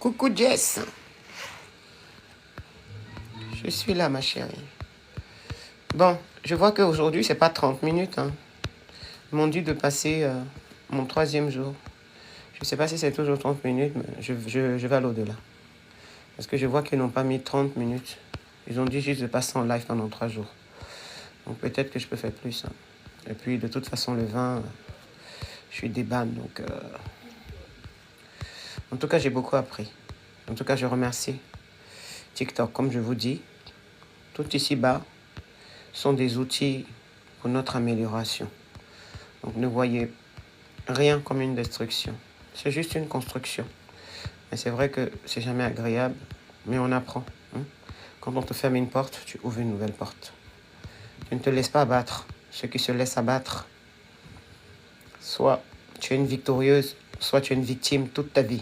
Coucou Jess. Je suis là, ma chérie. Bon, je vois qu'aujourd'hui, c'est pas 30 minutes. Hein. Ils m'ont dit de passer mon 3e jour. Je ne sais pas si c'est toujours 30 minutes, mais je vais aller au-delà. Parce que je vois qu'ils n'ont pas mis 30 minutes. Ils ont dit juste de passer en live pendant 3 jours. Donc peut-être que je peux faire plus. Hein. Et puis, de toute façon, le 20, je suis déban. Donc, en tout cas, j'ai beaucoup appris. En tout cas, je remercie TikTok. Comme je vous dis, tout ici-bas sont des outils pour notre amélioration. Donc, ne voyez rien comme une destruction. C'est juste une construction. Et c'est vrai que c'est jamais agréable, mais on apprend. Hein. Quand on te ferme une porte, tu ouvres une nouvelle porte. Tu ne te laisses pas abattre. Ceux qui se laissent abattre, soit tu es une victorieuse, soit tu es une victime toute ta vie.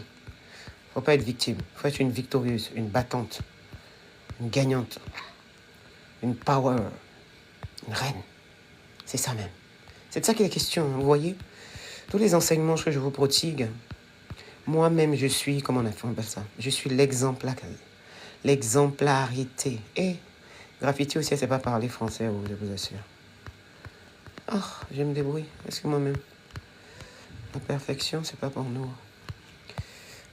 Il ne faut pas être victime. Il faut être une victorieuse, une battante, une gagnante, une power, une reine. C'est ça même. C'est de ça qu'il est question, vous voyez. Tous les enseignements que je vous prodigue, moi-même je suis, comment on appelle ça? Je suis l'exemplarité. Et graffiti aussi, c'est pas parler français, je vous assure. Ah, je me débrouille, parce que moi-même, la perfection, c'est pas pour nous.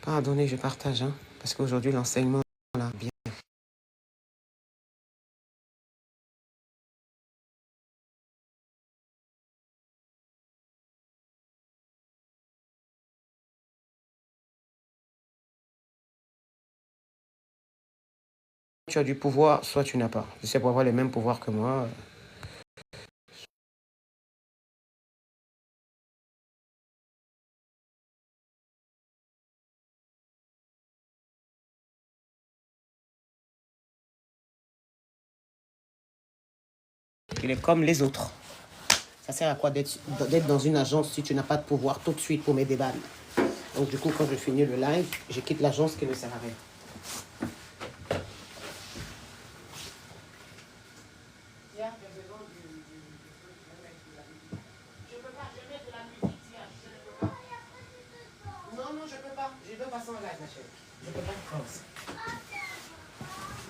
Pardonnez, je partage, hein, parce qu'aujourd'hui, l'enseignement, là, bien. Tu as du pouvoir, soit tu n'as pas. Tu sais, pour avoir les mêmes pouvoirs que moi. Il est comme les autres. Ça sert à quoi d'être dans une agence si tu n'as pas de pouvoir tout de suite pour mes débats. Donc du coup, quand je finis le live, je quitte l'agence qui ne sert à rien.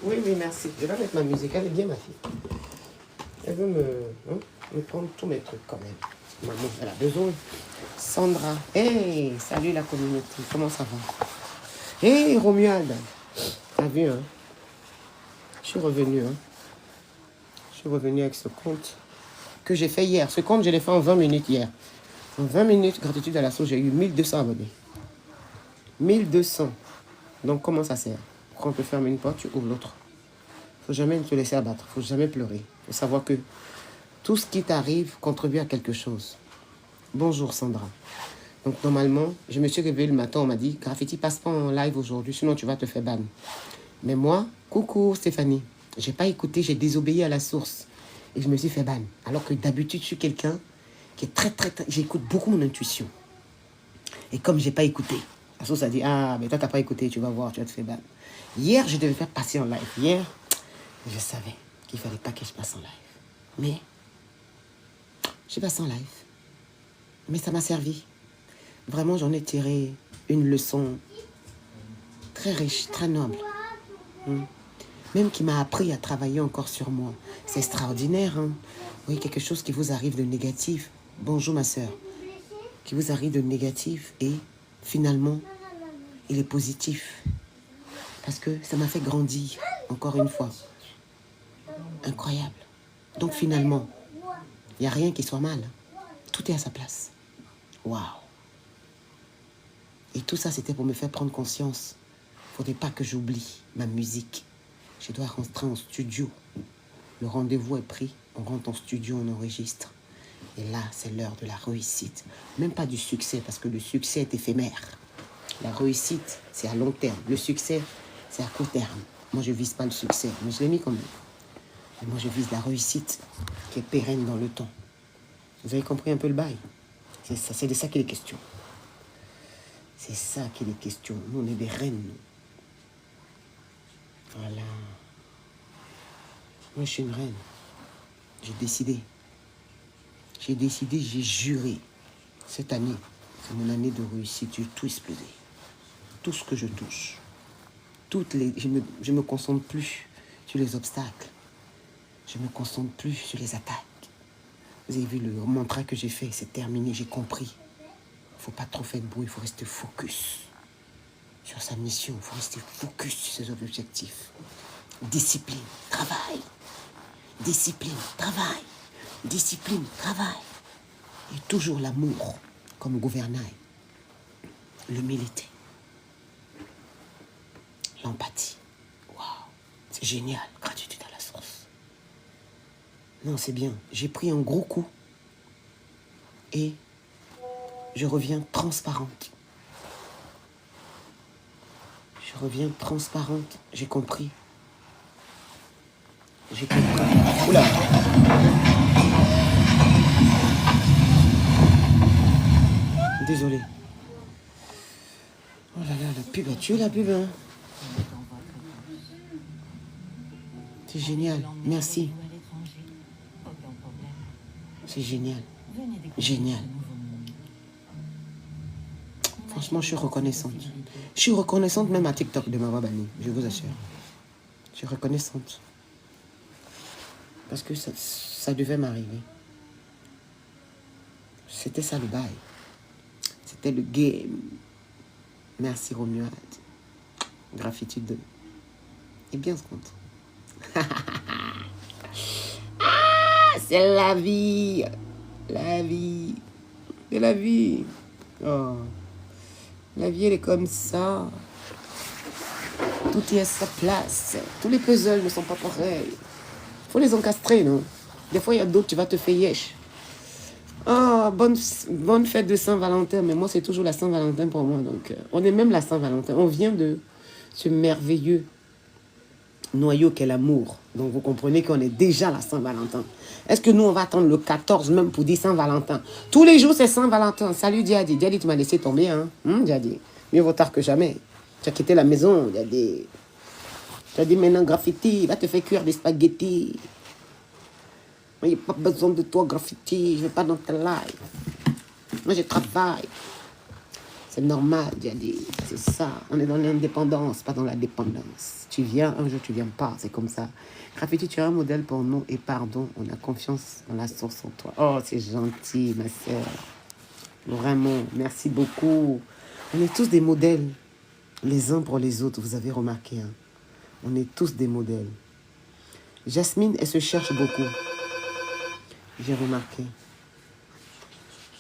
Oui, merci. Je vais mettre ma musique. Elle est bien, ma fille. Elle veut me prendre tous mes trucs quand même. Maman, elle a besoin. Sandra. Hey, salut la communauté. Comment ça va? Hey, Romuald. T'as vu, hein? Je suis revenu, hein? Je suis revenu avec ce compte que j'ai fait hier. Ce compte, je l'ai fait en 20 minutes hier. En 20 minutes, gratitude à la sauce, j'ai eu 1200 abonnés. 1200. Donc, comment ça sert? Quand on te ferme une porte, tu ouvres l'autre. Il ne faut jamais te laisser abattre. Il ne faut jamais pleurer. Il faut savoir que tout ce qui t'arrive contribue à quelque chose. Bonjour, Sandra. Donc, normalement, je me suis réveillée le matin, on m'a dit, Graffiti, passe pas en live aujourd'hui, sinon tu vas te faire ban. Mais moi, coucou Stéphanie, j'ai pas écouté, j'ai désobéi à la source. Et je me suis fait ban. Alors que d'habitude, je suis quelqu'un qui est très... J'écoute beaucoup mon intuition. Et comme j'ai pas écouté, la source a dit, ah, mais toi, t'as pas écouté, tu vas voir, tu vas te faire ban. Hier, je devais faire passer en live. Hier, je savais qu'il fallait pas que je passe en live. Mais, je passe en live. Mais ça m'a servi. Vraiment, j'en ai tiré une leçon très riche, très noble. Même qui m'a appris à travailler encore sur moi. C'est extraordinaire, hein? Oui, quelque chose qui vous arrive de négatif. Bonjour, ma sœur. Qui vous arrive de négatif et finalement, il est positif. Parce que ça m'a fait grandir, encore une fois. Incroyable. Donc finalement, il n'y a rien qui soit mal. Tout est à sa place. Waouh. Et tout ça, c'était pour me faire prendre conscience. Il ne faudrait pas que j'oublie ma musique. Je dois rentrer en studio. Le rendez-vous est pris. On rentre en studio, on enregistre. Et là, c'est l'heure de la réussite. Même pas du succès, parce que le succès est éphémère. La réussite, c'est à long terme. Le succès, c'est à court terme. Moi, je ne vise pas le succès, mais je l'ai mis quand même. Mais moi, je vise la réussite qui est pérenne dans le temps. Vous avez compris un peu le bail? C'est de ça qu'il est question. C'est ça qu'il est question. Nous, on est des reines, nous. Voilà. Moi, je suis une reine. J'ai décidé. J'ai juré. Cette année, c'est mon année de réussite. Je vais tout exploser. Tout ce que je touche, Je me concentre plus sur les obstacles. Je me concentre plus sur les attaques. Vous avez vu le mantra que j'ai fait, c'est terminé, j'ai compris. Il ne faut pas trop faire de bruit, il faut rester focus sur sa mission. Il faut rester focus sur ses objectifs. Discipline, travail. Discipline, travail. Discipline, travail. Et toujours l'amour comme gouvernail. L'humilité. L'empathie. Waouh, c'est génial. Gratitude à la source. Non, c'est bien. J'ai pris un gros coup et je reviens transparente. Je reviens transparente. J'ai compris. J'ai compris. Oula. Désolé. Oh là là, la pub, tu es la pub, hein? C'est génial. Merci. C'est génial. Génial. Franchement, je suis reconnaissante. Je suis reconnaissante même à TikTok de m'avoir banni, je vous assure. Je suis reconnaissante. Parce que ça devait m'arriver. C'était ça le bail. C'était le game. Merci Romuald. Graffiti 2. Et bien ce compte. C'est la vie. La vie. C'est la vie. Oh. La vie, elle est comme ça. Tout est à sa place. Tous les puzzles ne sont pas pareils. Il faut les encastrer, non? Des fois, il y a d'autres, tu vas te faire yesh. Oh, bonne fête de Saint-Valentin. Mais moi, c'est toujours la Saint-Valentin pour moi. Donc, on est même la Saint-Valentin. On vient de ce merveilleux noyau qu'est l'amour. Donc, vous comprenez qu'on est déjà la Saint-Valentin. Est-ce que nous, on va attendre le 14 même pour dire Saint-Valentin? Tous les jours, c'est Saint-Valentin. Salut, Diadi. Diadi, tu m'as laissé tomber, hein? Diadi. Mieux vaut tard que jamais. Tu as quitté la maison, Diadi. Tu as dit maintenant, graffiti, va te faire cuire des spaghettis. Moi, il n'y a pas besoin de toi, graffiti. Je ne vais pas dans ta live. Moi, je travaille. C'est normal, Diadi. C'est ça. On est dans l'indépendance, pas dans la dépendance. Tu viens, un jour, tu viens pas. C'est comme ça. Graffiti, tu es un modèle pour nous. Et pardon, on a confiance en la source en toi. Oh, c'est gentil, ma sœur. Vraiment, merci beaucoup. On est tous des modèles, les uns pour les autres. Vous avez remarqué, hein? On est tous des modèles. Jasmine, elle se cherche beaucoup. J'ai remarqué.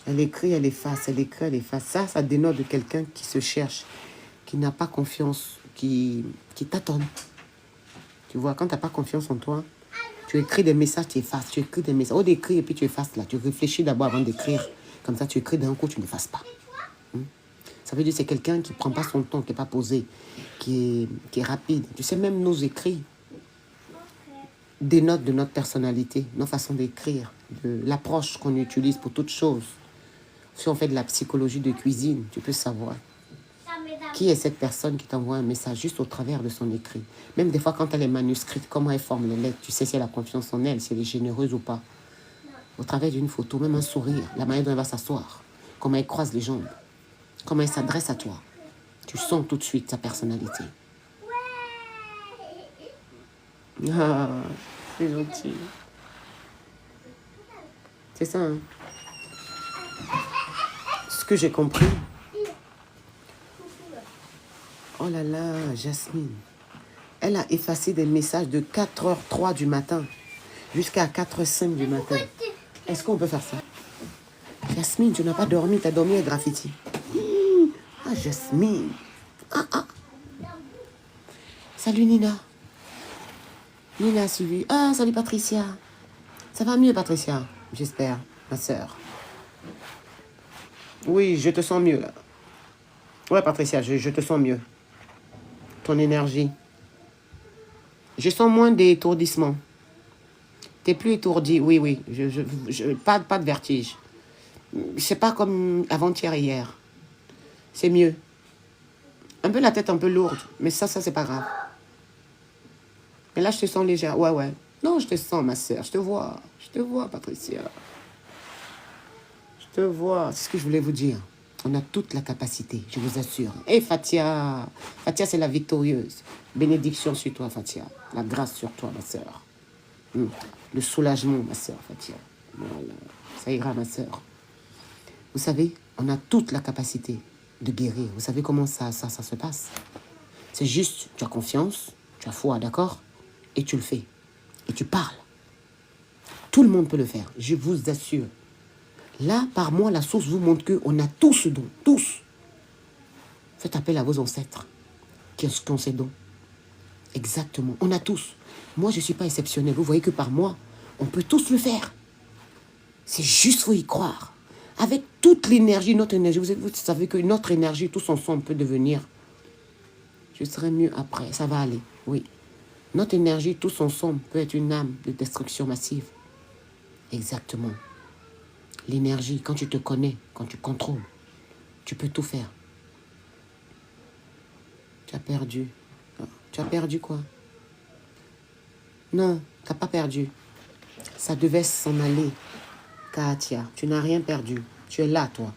Elle écrit, elle efface, elle écrit, elle efface. Ça dénote de quelqu'un qui se cherche, qui n'a pas confiance, qui tâtonne. Tu vois, quand tu n'as pas confiance en toi, tu écris des messages, tu effaces. Tu écris des messages. Au d'écrire et puis tu effaces là. Tu réfléchis d'abord avant d'écrire. Comme ça, tu écris d'un coup, tu n'effaces pas. Ça veut dire que c'est quelqu'un qui ne prend pas son temps, qui n'est pas posé, qui est rapide. Tu sais, même nos écrits dénotent de notre personnalité, notre façon d'écrire, de l'approche qu'on utilise pour toute chose. Si on fait de la psychologie de cuisine, tu peux savoir qui est cette personne qui t'envoie un message juste au travers de son écrit. Même des fois, quand elle est manuscrite, comment elle forme les lettres, tu sais si elle a confiance en elle, si elle est généreuse ou pas. Au travers d'une photo, même un sourire, la manière dont elle va s'asseoir, comment elle croise les jambes, comment elle s'adresse à toi. Tu sens tout de suite sa personnalité. Ah, c'est gentil. C'est ça, hein? Ce que j'ai compris. Oh là là, Jasmine. Elle a effacé des messages de 4h03 du matin jusqu'à 4h05 du matin. Est-ce qu'on peut faire ça? Jasmine, tu n'as pas dormi, tu as dormi avec graffiti. Ah, Jasmine. Ah. Salut Nina. Nina a suivi. Ah, salut Patricia. Ça va mieux, Patricia? J'espère, ma sœur. Oui, je te sens mieux, là. Ouais, Patricia, je te sens mieux. Ton énergie. Je sens moins d'étourdissement. T'es plus étourdi, oui. Pas de vertige. C'est pas comme avant-hier et hier. C'est mieux. Un peu la tête un peu lourde, mais ça c'est pas grave. Mais là, je te sens légère. Ouais. Non, je te sens, ma sœur. Je te vois, Patricia. Je te vois. C'est ce que je voulais vous dire. On a toute la capacité, je vous assure. Et Fatia, Fatia c'est la victorieuse. Bénédiction sur toi, Fatia. La grâce sur toi, ma sœur. Le soulagement, ma sœur, Fatia. Voilà. Ça ira, ma sœur. Vous savez, on a toute la capacité de guérir. Vous savez comment ça se passe? C'est juste, tu as confiance, tu as foi, d'accord? Et tu le fais. Et tu parles. Tout le monde peut le faire, je vous assure. Là, par moi, la source vous montre qu'on a tous ce don, tous. Faites appel à vos ancêtres qui ont ces dons. Exactement, on a tous. Moi, je ne suis pas exceptionnel. Vous voyez que par moi, on peut tous le faire. C'est juste, faut y croire. Avec toute l'énergie, notre énergie, vous savez que notre énergie, tous ensemble, peut devenir... Je serai mieux après, ça va aller, oui. Notre énergie, tous ensemble, peut être une âme de destruction massive. Exactement. L'énergie, quand tu te connais, quand tu contrôles, tu peux tout faire. Tu as perdu. Tu as perdu quoi? Non, tu n'as pas perdu. Ça devait s'en aller. Katia, tu n'as rien perdu. Tu es là, toi.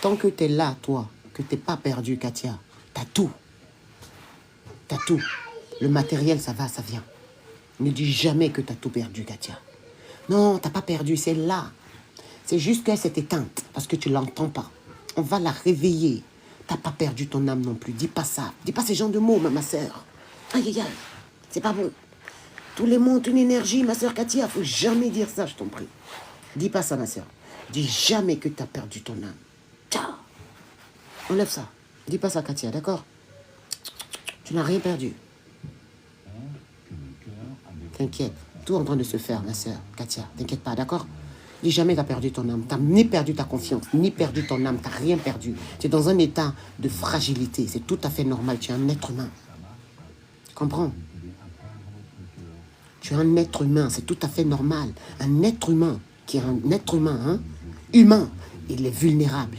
Tant que tu es là, toi, que tu n'es pas perdu, Katia, tu as tout. Tu as tout. Le matériel, ça va, ça vient. Ne dis jamais que tu as tout perdu, Katia. Non, tu n'as pas perdu, c'est là. C'est juste qu'elle s'est éteinte parce que tu ne l'entends pas. On va la réveiller. Tu n'as pas perdu ton âme non plus. Dis pas ça. Dis pas ces genres de mots, ma sœur. Aïe, aïe, aïe. C'est pas bon. Tous les mots ont une énergie, ma sœur Katia. Il ne faut jamais dire ça, je t'en prie. Dis pas ça, ma sœur. Dis jamais que tu as perdu ton âme. Ciao. Enlève ça. Dis pas ça, Katia, d'accord? Tu n'as rien perdu. T'inquiète. Tout est en train de se faire, ma sœur Katia. T'inquiète pas, d'accord? Dis jamais que tu as perdu ton âme. Tu n'as ni perdu ta confiance, ni perdu ton âme. Tu n'as rien perdu. Tu es dans un état de fragilité. C'est tout à fait normal. Tu es un être humain. Tu comprends? Tu es un être humain. C'est tout à fait normal. Un être humain qui est un être humain, hein? Humain. Il est vulnérable.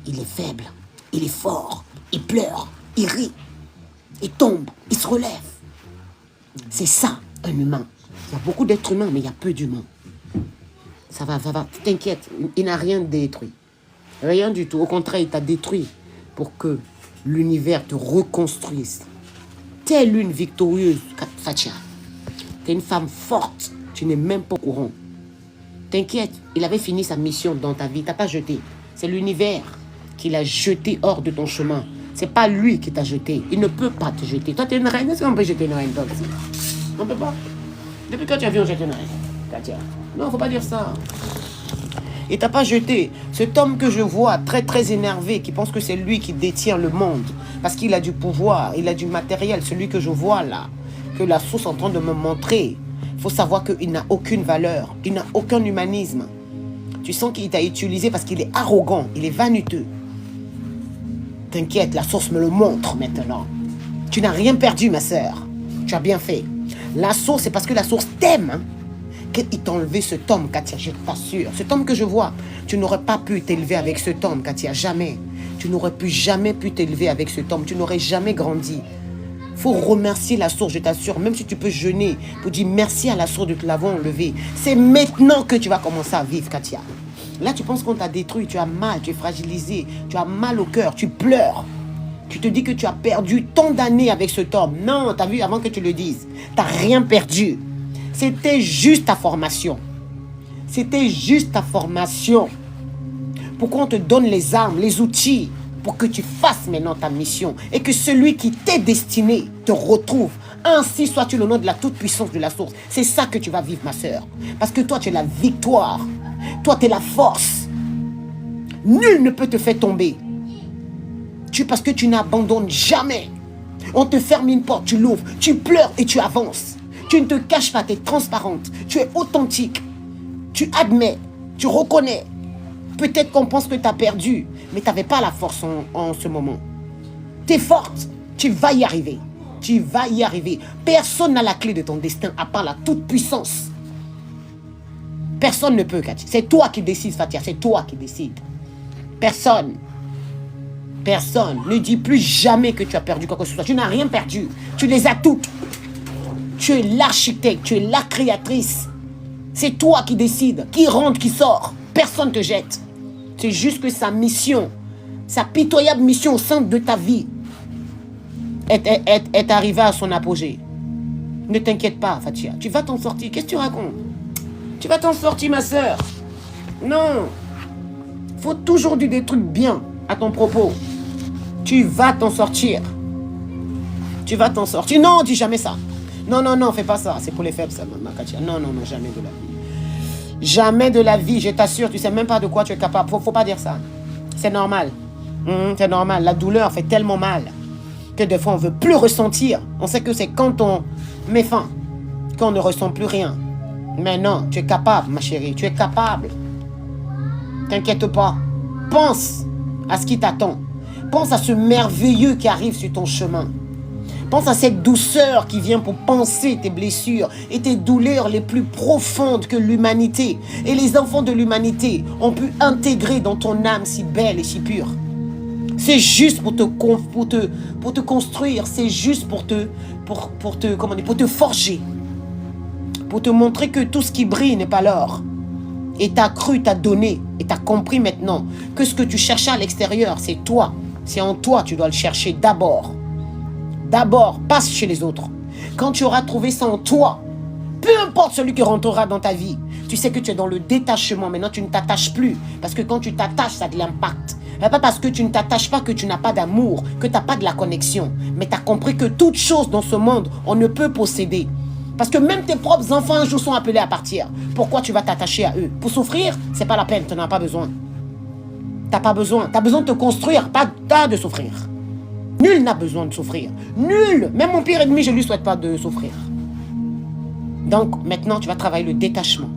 Il est faible. Il est fort. Il pleure. Il rit. Il tombe. Il se relève. C'est ça, un humain. Il y a beaucoup d'êtres humains, mais il y a peu d'humains. Ça va. T'inquiète, il n'a rien détruit. Rien du tout. Au contraire, il t'a détruit pour que l'univers te reconstruise. Telle une victorieuse, Fatia. T'es une femme forte. Tu n'es même pas au courant. T'inquiète, il avait fini sa mission dans ta vie. T'as pas jeté. C'est l'univers qui l'a jeté hors de ton chemin. C'est pas lui qui t'a jeté. Il ne peut pas te jeter. Toi, t'es une reine. Est-ce qu'on peut jeter une reine, toi aussi? On peut pas. Depuis quand tu as vu on jette une reine, Katia? Non, faut pas dire ça. Il t'a pas jeté. Cet homme que je vois, très très énervé, qui pense que c'est lui qui détient le monde, parce qu'il a du pouvoir, il a du matériel, celui que je vois là, que la source est en train de me montrer, il faut savoir qu'il n'a aucune valeur, il n'a aucun humanisme. Tu sens qu'il t'a utilisé parce qu'il est arrogant, il est vaniteux. T'inquiète, la source me le montre maintenant. Tu n'as rien perdu, ma sœur. Tu as bien fait. La source, c'est parce que la source t'aime, hein, qu'il t'a enlevé cet homme, Katia, je t'assure. Cet homme que je vois, tu n'aurais pas pu t'élever avec cet homme, Katia, jamais. Tu n'aurais jamais pu t'élever avec cet homme. Tu n'aurais jamais grandi. Il faut remercier la source, je t'assure. Même si tu peux jeûner pour dire merci à la source de te l'avoir enlevé. C'est maintenant que tu vas commencer à vivre, Katia. Là, tu penses qu'on t'a détruit, tu as mal, tu es fragilisé, tu as mal au cœur, tu pleures. Tu te dis que tu as perdu tant d'années avec cet homme. Non, tu as vu avant que tu le dises. Tu n'as rien perdu. C'était juste ta formation. C'était juste ta formation. Pourquoi on te donne les armes, les outils pour que tu fasses maintenant ta mission et que celui qui t'est destiné te retrouve. Ainsi soit-il au nom de la toute-puissance de la source. C'est ça que tu vas vivre, ma sœur. Parce que toi, tu es la victoire. Toi, tu es la force. Nul ne peut te faire tomber. Parce que tu n'abandonnes jamais. On te ferme une porte, tu l'ouvres, tu pleures et tu avances. Tu ne te caches pas, tu es transparente. Tu es authentique. Tu admets, tu reconnais. Peut-être qu'on pense que tu as perdu, mais tu n'avais pas la force en ce moment. Tu es forte, tu vas y arriver. Tu vas y arriver. Personne n'a la clé de ton destin à part la toute-puissance. Personne ne peut, Katia. C'est toi qui décides, Fatia. C'est toi qui décides. Personne. Personne. Ne dis plus jamais que tu as perdu quoi que ce soit. Tu n'as rien perdu. Tu les as toutes. Tu es l'architecte. Tu es la créatrice. C'est toi qui décides. Qui rentre, qui sort. Personne ne te jette. C'est juste que sa mission sa pitoyable mission au sein de ta vie est arrivée à son apogée. Ne t'inquiète pas, Fatia. Tu vas t'en sortir. Qu'est-ce que tu racontes? Tu vas t'en sortir, ma sœur. Non. Faut toujours dire des trucs bien à ton propos. Tu vas t'en sortir. Tu vas t'en sortir. Non, dis jamais ça. Non, non, non, fais pas ça. C'est pour les faibles, ça, ma Katia. Non, non, non, jamais de la vie. Jamais de la vie, je t'assure. Tu sais même pas de quoi tu es capable. Faut pas dire ça. C'est normal. C'est normal. La douleur fait tellement mal que des fois, on veut plus ressentir. On sait que c'est quand on met fin qu'on ne ressent plus rien. Mais non, tu es capable, ma chérie. Tu es capable. T'inquiète pas. Pense à ce qui t'attend. Pense à ce merveilleux qui arrive sur ton chemin. Pense à cette douceur qui vient pour panser tes blessures et tes douleurs les plus profondes que l'humanité et les enfants de l'humanité ont pu intégrer dans ton âme si belle et si pure. C'est juste pour te construire, c'est juste pour te forger, pour te montrer que tout ce qui brille n'est pas l'or. Et t'as cru, t'as donné, et t'as compris maintenant que ce que tu cherchais à l'extérieur, c'est toi. C'est en toi, tu dois le chercher d'abord. D'abord, passe chez les autres. Quand tu auras trouvé ça en toi, peu importe celui qui rentrera dans ta vie, tu sais que tu es dans le détachement. Maintenant, tu ne t'attaches plus. Parce que quand tu t'attaches, ça a de l'impact. Mais pas parce que tu ne t'attaches pas que tu n'as pas d'amour, que tu n'as pas de la connexion. Mais tu as compris que toute chose dans ce monde, on ne peut posséder. Parce que même tes propres enfants un jour sont appelés à partir. Pourquoi tu vas t'attacher à eux? Pour souffrir, c'est pas la peine, tu n'en as pas besoin. T'as pas besoin. Tu as besoin de te construire, pas de souffrir. Nul n'a besoin de souffrir. Nul. Même mon pire ennemi, je ne lui souhaite pas de souffrir. Donc, maintenant, tu vas travailler le détachement.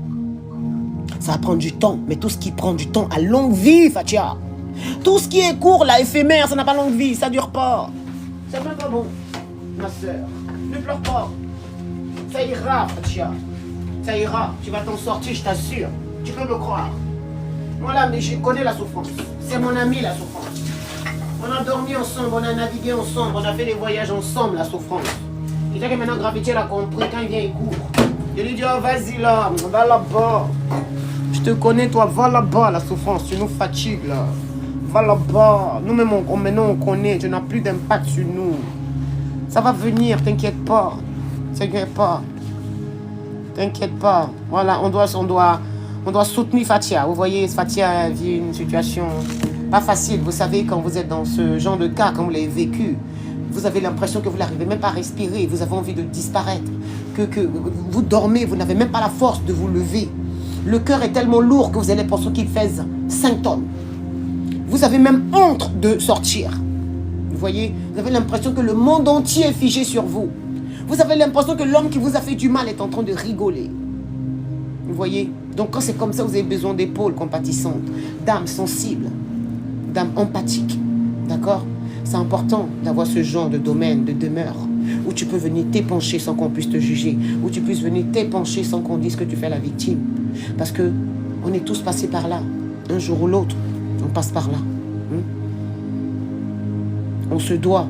Ça va prendre du temps. Mais tout ce qui prend du temps a longue vie, Fatia. Tout ce qui est court, là, éphémère, ça n'a pas longue vie. Ça ne dure pas. C'est même pas bon, ma soeur. Ne pleure pas. Ça ira, Fatia. Ça ira. Tu vas t'en sortir, je t'assure. Tu peux me croire. Voilà, mais je connais la souffrance. C'est mon ami, la souffrance. On a dormi ensemble, on a navigué ensemble, on a fait des voyages ensemble, la souffrance. Et que maintenant, Gravité l'a compris, quand il vient, il court. Je lui dis, oh, vas-y là, va là-bas. Je te connais, toi, va là-bas, la souffrance, tu nous fatigues là. Va là-bas. Nous-mêmes, maintenant, on connaît, tu n'as plus d'impact sur nous. Ça va venir, t'inquiète pas. T'inquiète pas. T'inquiète pas. Voilà, on doit soutenir Fatia. Vous voyez, Fatia vit une situation pas facile. Vous savez, quand vous êtes dans ce genre de cas, quand vous l'avez vécu, vous avez l'impression que vous n'arrivez même pas à respirer. Vous avez envie de disparaître. Que vous dormez, vous n'avez même pas la force de vous lever. Le cœur est tellement lourd que vous avez l'impression qu'il pèse 5 tonnes. Vous avez même honte de sortir. Vous voyez, vous avez l'impression que le monde entier est figé sur vous. Vous avez l'impression que l'homme qui vous a fait du mal est en train de rigoler. Vous voyez? Donc quand c'est comme ça, vous avez besoin d'épaules compatissantes, d'âmes sensibles, d'âmes empathiques. D'accord? C'est important d'avoir ce genre de domaine, de demeure, où tu peux venir t'épancher sans qu'on puisse te juger, où tu puisses venir t'épancher sans qu'on dise que tu fais la victime. Parce que on est tous passés par là. Un jour ou l'autre, on passe par là. On se doit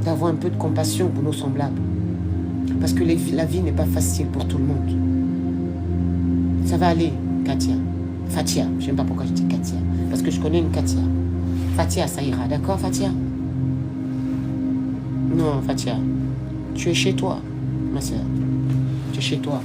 d'avoir un peu de compassion pour nos semblables. Parce que la vie n'est pas facile pour tout le monde. Ça va aller, Katia. Fatia, je ne sais pas pourquoi je dis Katia. Parce que je connais une Katia. Fatia, ça ira, d'accord, Fatia? Non, Fatia. Tu es chez toi, ma soeur. Tu es chez toi.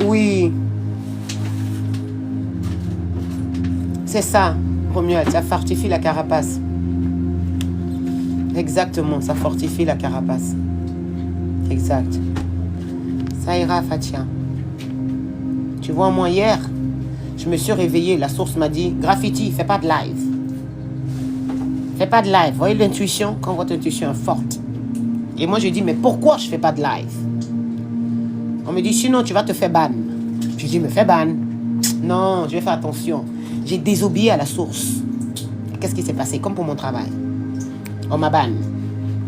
Oui. C'est ça, Romuald, ça fortifie la carapace. Exactement, ça fortifie la carapace. Exact. Ça ira, Fatia. Tu vois, moi, hier, je me suis réveillée, la source m'a dit, Graffiti, fais pas de live. Fais pas de live. Vous voyez l'intuition, quand votre intuition est forte. Et moi, j'ai dit, mais pourquoi je fais pas de live? On me dit, sinon, tu vas te faire ban. Je dis, me fais ban. Non, je vais faire attention. J'ai désobéi à la source. Qu'est-ce qui s'est passé? Comme pour mon travail. On m'a ban.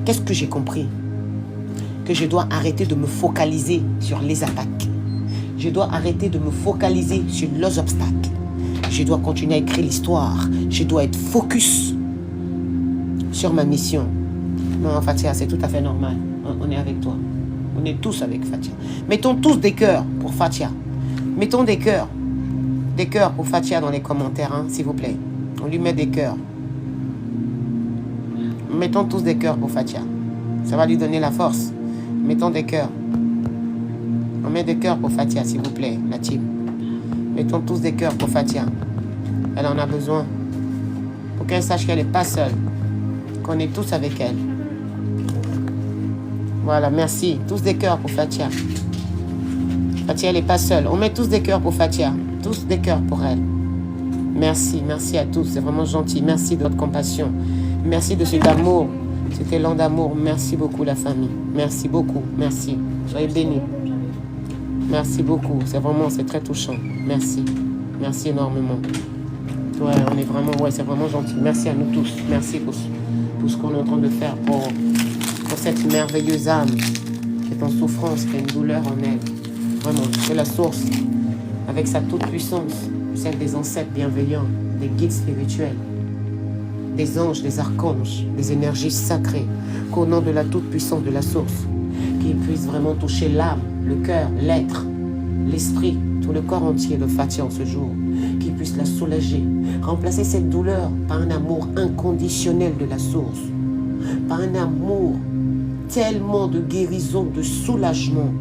Qu'est-ce que j'ai compris? Que je dois arrêter de me focaliser sur les attaques. Je dois arrêter de me focaliser sur leurs obstacles. Je dois continuer à écrire l'histoire. Je dois être focus sur ma mission. Non, Fatia, c'est tout à fait normal. On est avec toi. On est tous avec Fatia. Mettons tous des cœurs pour Fatia. Mettons des cœurs. Des cœurs pour Fatia dans les commentaires, hein, s'il vous plaît. On lui met des cœurs. Mettons tous des cœurs pour Fatia. Ça va lui donner la force. Mettons des cœurs. On met des cœurs pour Fatia, s'il vous plaît, la team. Mettons tous des cœurs pour Fatia. Elle en a besoin. Pour qu'elle sache qu'elle n'est pas seule. Qu'on est tous avec elle. Voilà, merci. Tous des cœurs pour Fatia. Fatia, elle n'est pas seule. On met tous des cœurs pour Fatia. Tous des cœurs pour elle. Merci, merci à tous. C'est vraiment gentil. Merci de votre compassion. Merci de cet amour. Cet élan d'amour. Merci beaucoup, la famille. Merci beaucoup. Merci. Soyez bénis. Merci beaucoup. C'est très touchant. Merci. Merci énormément. Ouais, on est vraiment, ouais, c'est vraiment gentil. Merci à nous tous. Merci pour ce qu'on est en train de faire pour cette merveilleuse âme qui est en souffrance, qui a une douleur en elle. Vraiment, c'est la source, avec sa toute puissance, celle des ancêtres bienveillants, des guides spirituels, des anges, des archanges, des énergies sacrées, qu'au nom de la toute puissance de la source, qui puisse vraiment toucher l'âme, le cœur, l'être, l'esprit, tout le corps entier de Fatia en ce jour, qui puisse la soulager, remplacer cette douleur par un amour inconditionnel de la source, par un amour tellement de guérison, de soulagement,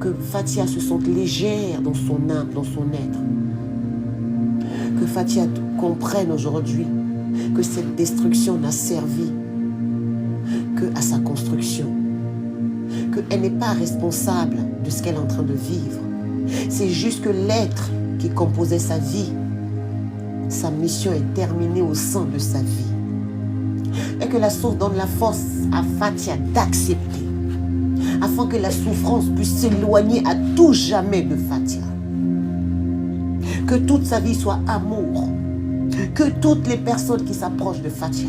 que Fatia se sente légère dans son âme, dans son être. Que Fatia comprenne aujourd'hui que cette destruction n'a servi qu'à sa construction. Qu'elle n'est pas responsable de ce qu'elle est en train de vivre. C'est juste que l'être qui composait sa vie, sa mission est terminée au sein de sa vie. Et que la source donne la force à Fatia d'accepter, afin que la souffrance puisse s'éloigner à tout jamais de Fatia. Que toute sa vie soit amour. Que toutes les personnes qui s'approchent de Fatia,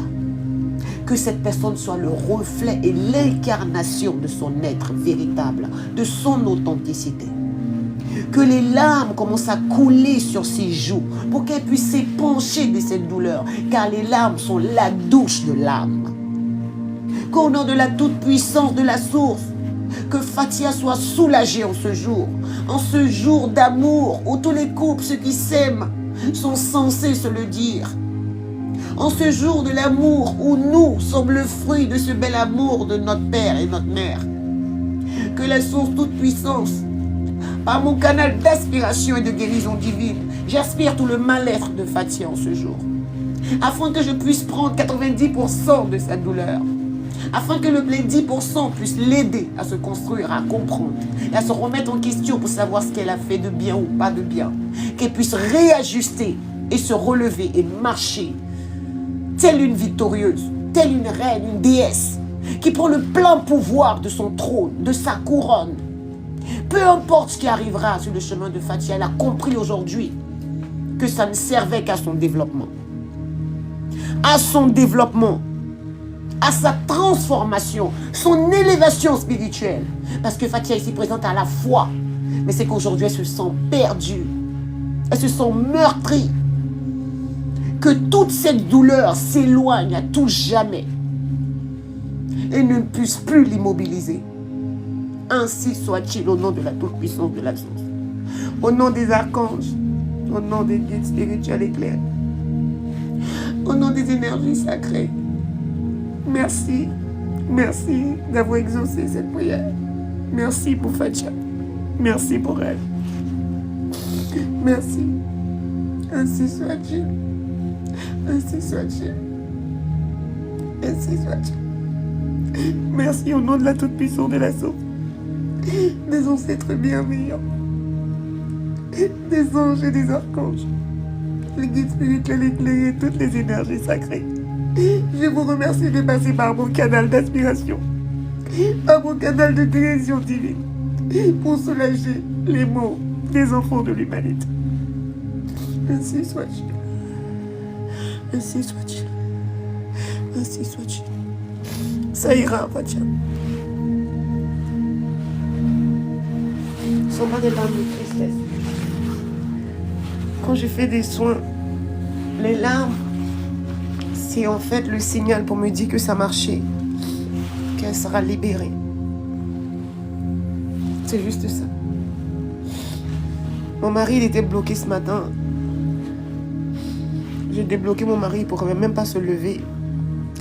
que cette personne soit le reflet et l'incarnation de son être véritable, de son authenticité. Que les larmes commencent à couler sur ses joues pour qu'elle puisse s'épancher de cette douleur, car les larmes sont la douche de l'âme. Qu'au nom de la toute-puissance de la source, que Fatia soit soulagée en ce jour d'amour où tous les couples, ceux qui s'aiment, sont censés se le dire. En ce jour de l'amour où nous sommes le fruit de ce bel amour de notre Père et notre Mère. Que la source toute-puissance, par mon canal d'aspiration et de guérison divine, j'aspire tout le mal-être de Fatia en ce jour, afin que je puisse prendre 90% de sa douleur, afin que les 10% puissent l'aider à se construire, à comprendre, et à se remettre en question pour savoir ce qu'elle a fait de bien ou pas de bien, qu'elle puisse réajuster et se relever et marcher, telle une victorieuse, telle une reine, une déesse, qui prend le plein pouvoir de son trône, de sa couronne. Peu importe ce qui arrivera sur le chemin de Fatia, elle a compris aujourd'hui que ça ne servait qu'à son développement. À son développement, à sa transformation, son élévation spirituelle. Parce que Fatia est ici présente à la foi, mais c'est qu'aujourd'hui elle se sent perdue, elle se sent meurtrie. Que toute cette douleur s'éloigne à tout jamais et ne puisse plus l'immobiliser. Ainsi soit-il au nom de la toute-puissance de la source. Au nom des archanges, au nom des guides spirituels éclairés, au nom des énergies sacrées. Merci, merci d'avoir exaucé cette prière. Merci pour Fatia. Merci pour elle. Merci. Ainsi soit-il. Ainsi soit-il. Ainsi soit-il. Merci au nom de la toute-puissance de la source. Des ancêtres bienveillants. Des anges et des archanges. Les guides spirituels éclairés, toutes les énergies sacrées. Je vous remercie de passer par mon canal d'aspiration, par mon canal de guérison divine, pour soulager les maux des enfants de l'humanité. Ainsi soit-il. Ainsi soit-il. Ainsi soit-il. Ça ira, Fatia. Ce ne sont pas des larmes de tristesse. tristesse. Quand je fais des soins, les larmes, c'est en fait le signal pour me dire que ça marchait, qu'elle sera libérée. C'est juste ça. Mon mari, il était bloqué ce matin. J'ai débloqué mon mari, il ne pourrait même pas se lever.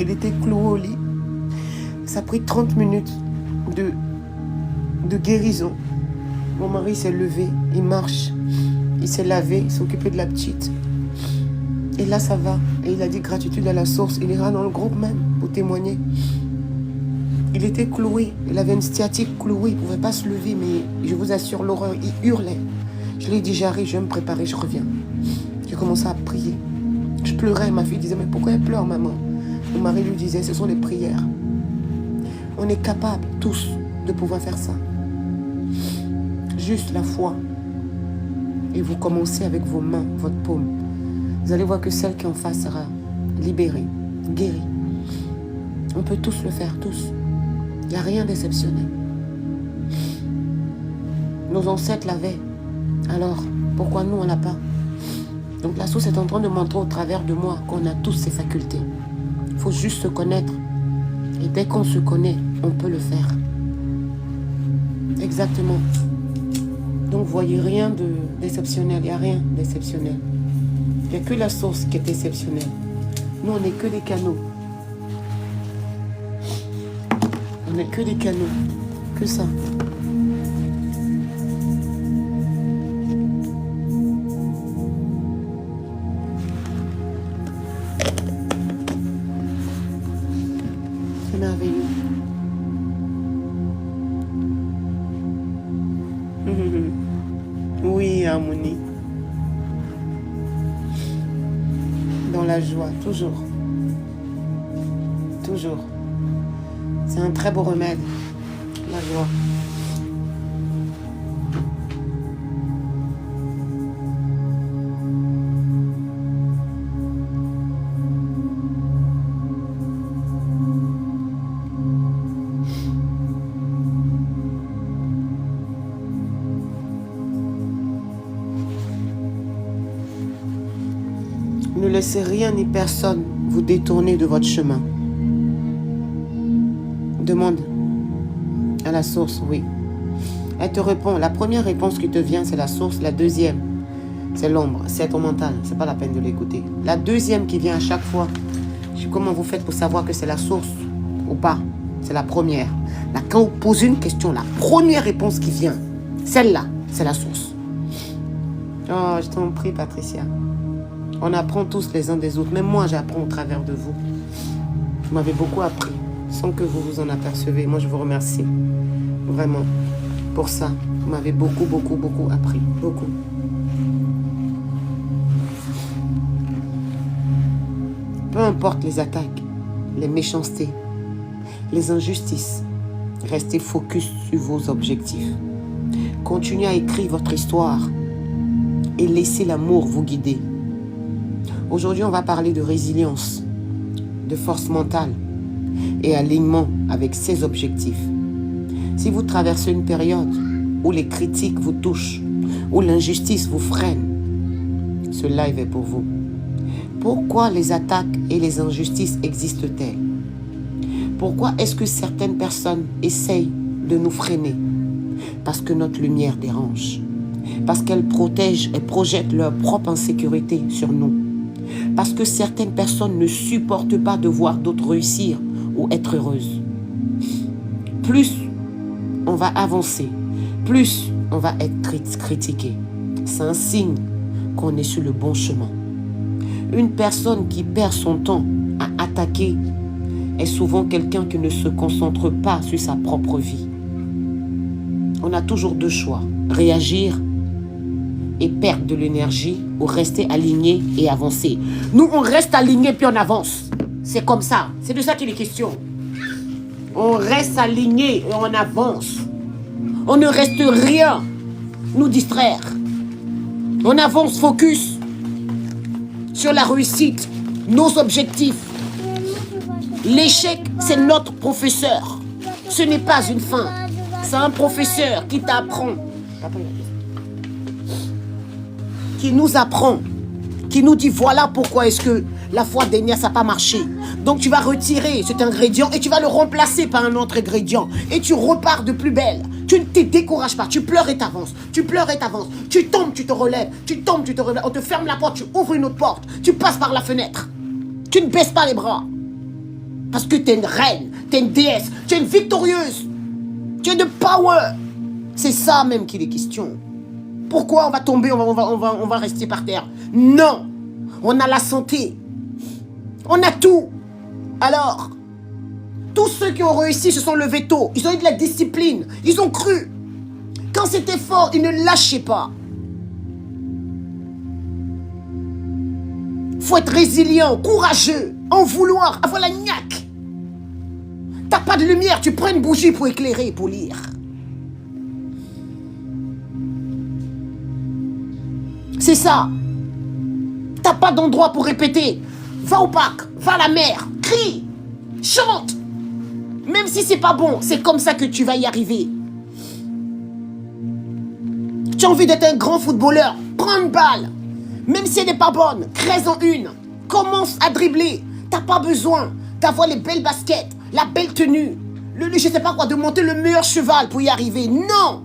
Il était cloué au lit. Ça a pris 30 minutes de guérison. Mon mari s'est levé, il marche, il s'est lavé, il s'est occupé de la petite. Et là, ça va. Et il a dit gratitude à la source. Il ira dans le groupe même pour témoigner. Il était cloué. Il avait une sciatique clouée. Il ne pouvait pas se lever, mais je vous assure, l'horreur, il hurlait. Je lui ai dit, j'arrive, je vais me préparer, je reviens. J'ai commencé à prier. Je pleurais. Ma fille disait, mais pourquoi elle pleure, maman? Mon mari lui disait, ce sont les prières. On est capables, tous, de pouvoir faire ça. Juste la foi. Et vous commencez avec vos mains, votre paume. Vous allez voir que celle qui est en face sera libérée, guérie. On peut tous le faire, tous. Il n'y a rien d'exceptionnel. Nos ancêtres l'avaient. Alors, pourquoi nous, on ne l'a pas? Donc la source est en train de montrer au travers de moi qu'on a tous ces facultés. Il faut juste se connaître. Et dès qu'on se connaît, on peut le faire. Exactement. Donc, vous voyez rien d'exceptionnel. Il n'y a rien d'exceptionnel. Il n'y a que la source qui est exceptionnelle. Nous, on n'est que des canaux. On n'est que des canaux. Que ça. C'est merveilleux. Oui, harmonie. Dans la joie, toujours. Toujours. C'est un très beau remède, la joie. Ne laissez rien ni personne vous détourner de votre chemin. Demande à la source, oui. Elle te répond. La première réponse qui te vient, c'est la source. La deuxième, c'est l'ombre. C'est ton mental. C'est pas la peine de l'écouter. La deuxième qui vient à chaque fois, comment vous faites pour savoir que c'est la source ou pas? C'est la première. Là, quand vous posez une question, la première réponse qui vient, celle-là, c'est la source. Oh, je t'en prie, Patricia. On apprend tous les uns des autres. Même moi, j'apprends au travers de vous. Vous m'avez beaucoup appris, sans que vous vous en apercevez. Moi, je vous remercie, vraiment, pour ça. Vous m'avez beaucoup, beaucoup, beaucoup appris. Beaucoup. Peu importe les attaques, les méchancetés, les injustices, restez focus sur vos objectifs. Continuez à écrire votre histoire et laissez l'amour vous guider. Aujourd'hui, on va parler de résilience, de force mentale et alignement avec ses objectifs. Si vous traversez une période où les critiques vous touchent, où l'injustice vous freine, ce live est pour vous. Pourquoi les attaques et les injustices existent-elles? Pourquoi est-ce que certaines personnes essayent de nous freiner? Parce que notre lumière dérange. Parce qu'elles protègent et projettent leur propre insécurité sur nous. Parce que certaines personnes ne supportent pas de voir d'autres réussir ou être heureuses. Plus on va avancer, plus on va être critiqué. C'est un signe qu'on est sur le bon chemin. Une personne qui perd son temps à attaquer est souvent quelqu'un qui ne se concentre pas sur sa propre vie. On a toujours deux choix, réagir et perdre de l'énergie ou rester aligné et avancer. Nous, on reste aligné puis on avance. C'est comme ça. C'est de ça qu'il est question. On reste aligné et on avance. On ne reste rien nous distraire. On avance focus sur la réussite, nos objectifs. L'échec, c'est notre professeur. Ce n'est pas une fin. C'est un professeur qui t'apprend. qui nous apprend, qui nous dit voilà pourquoi est-ce que la fois dernière ça n'a pas marché. Donc tu vas retirer cet ingrédient et tu vas le remplacer par un autre ingrédient. Et tu repars de plus belle. Tu ne te décourages pas, tu pleures et t'avances. Tu pleures et t'avances. Tu tombes, tu te relèves. Tu tombes, tu te relèves. On te ferme la porte, tu ouvres une autre porte. Tu passes par la fenêtre. Tu ne baisses pas les bras. Parce que tu es une reine, tu es une déesse, tu es une victorieuse. Tu es de power. C'est ça même qu'il est question. Pourquoi on va tomber, on va rester par terre? Non. On a la santé. On a tout. Alors, tous ceux qui ont réussi se sont levés tôt. Ils ont eu de la discipline. Ils ont cru. Quand c'était fort, ils ne lâchaient pas. Il faut être résilient, courageux, en vouloir, avoir la niaque. T'as pas de lumière, tu prends une bougie pour éclairer, pour lire. C'est ça. T'as pas d'endroit pour répéter. Va au parc, va à la mer, crie, chante. Même si c'est pas bon, c'est comme ça que tu vas y arriver. Tu as envie d'être un grand footballeur, prends une balle. Même si elle n'est pas bonne, crée-en une. Commence à dribbler. T'as pas besoin d'avoir les belles baskets, la belle tenue, je sais pas quoi, de monter le meilleur cheval pour y arriver. Non!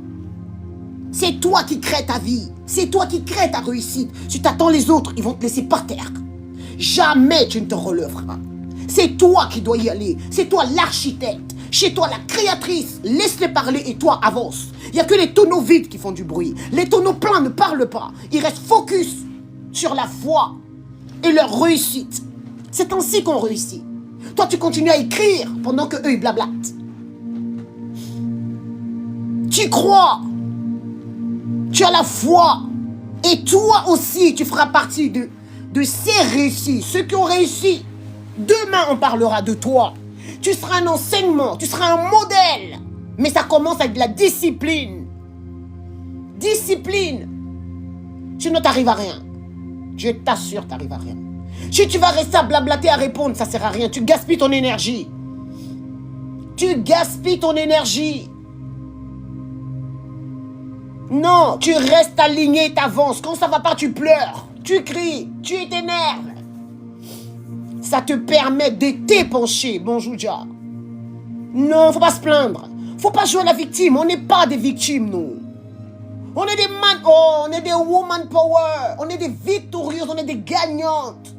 C'est toi qui crée ta vie. C'est toi qui crée ta réussite. Si tu attends les autres, ils vont te laisser par terre. Jamais tu ne te relèveras. C'est toi qui dois y aller. C'est toi l'architecte. Chez toi la créatrice. Laisse-les parler et toi avance. Il n'y a que les tonneaux vides qui font du bruit. Les tonneaux pleins ne parlent pas. Ils restent focus sur la foi et leur réussite. C'est ainsi qu'on réussit. Toi, tu continues à écrire pendant qu'eux, ils blablatent. Tu crois. Tu as la foi. Et toi aussi, tu feras partie de ces réussits. Ceux qui ont réussi. Demain, on parlera de toi. Tu seras un enseignement. Tu seras un modèle. Mais ça commence avec de la discipline. Discipline. Sinon, tu n'arrives à rien. Je t'assure, tu n'arrives à rien. Si tu vas rester à blablater, à répondre, ça ne sert à rien. Tu gaspilles ton énergie. Tu gaspilles ton énergie. Non, tu restes aligné, tu avances. Quand ça ne va pas, tu pleures. Tu cries, tu t'énerves. Ça te permet de t'épancher. Bonjour, Jah. Non, faut pas se plaindre. Faut pas jouer la victime. On n'est pas des victimes, nous. On est des man... Oh, on est des woman power. On est des victorieuses, on est des gagnantes.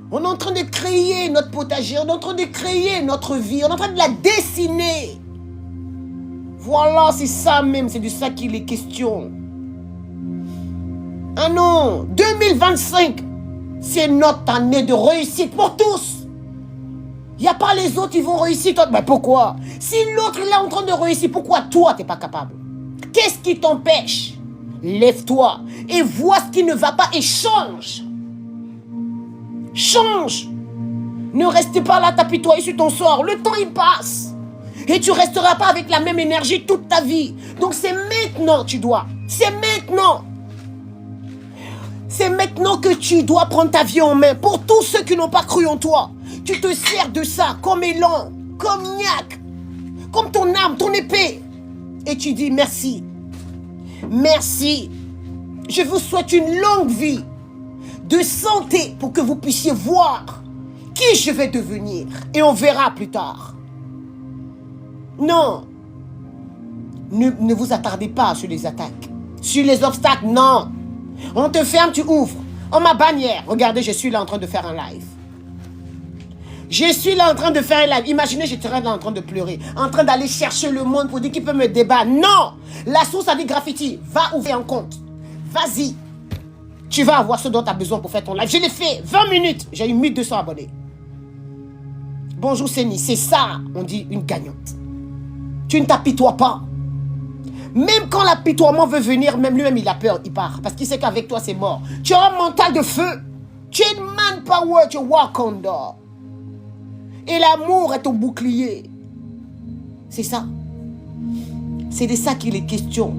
On est en train de créer notre potager. On est en train de créer notre vie. On est en train de la dessiner. Voilà, c'est ça même. C'est de ça qu'il est question. Ah non, 2025, c'est notre année de réussite pour tous. Il n'y a pas les autres qui vont réussir. Toi, mais pourquoi? Si l'autre est en train de réussir, pourquoi toi, tu n'es pas capable? Qu'est-ce qui t'empêche? Lève-toi et vois ce qui ne va pas et change. Change. Ne reste pas là, t'apitoyer sur ton sort. Le temps, il passe. Et tu ne resteras pas avec la même énergie toute ta vie. Donc c'est maintenant que tu dois. C'est maintenant. C'est maintenant que tu dois prendre ta vie en main. Pour tous ceux qui n'ont pas cru en toi. Tu te sers de ça comme élan, comme niaque, comme ton arme, ton épée. Et tu dis merci. Merci. Je vous souhaite une longue vie de santé pour que vous puissiez voir qui je vais devenir. Et on verra plus tard. Non. Ne vous attardez pas sur les attaques. Sur les obstacles, non. On te ferme, tu ouvres. On ma bannière. Regardez, je suis là en train de faire un live. Je suis là en train de faire un live. Imaginez, je serais là en train de pleurer. En train d'aller chercher le monde pour dire qu'il peut me débattre. Non. La source a dit graffiti. Va ouvrir un compte. Vas-y. Tu vas avoir ce dont tu as besoin pour faire ton live. Je l'ai fait. 20 minutes. J'ai eu 1200 abonnés. Bonjour Séni. C'est ça, on dit une gagnante. Tu ne t'apitoies pas. Même quand l'apitoiement veut venir, même lui-même il a peur, il part. Parce qu'il sait qu'avec toi c'est mort. Tu as un mental de feu. Tu es une manpower, tu es Wakanda. Et l'amour est ton bouclier. C'est ça. C'est de ça qu'il est question,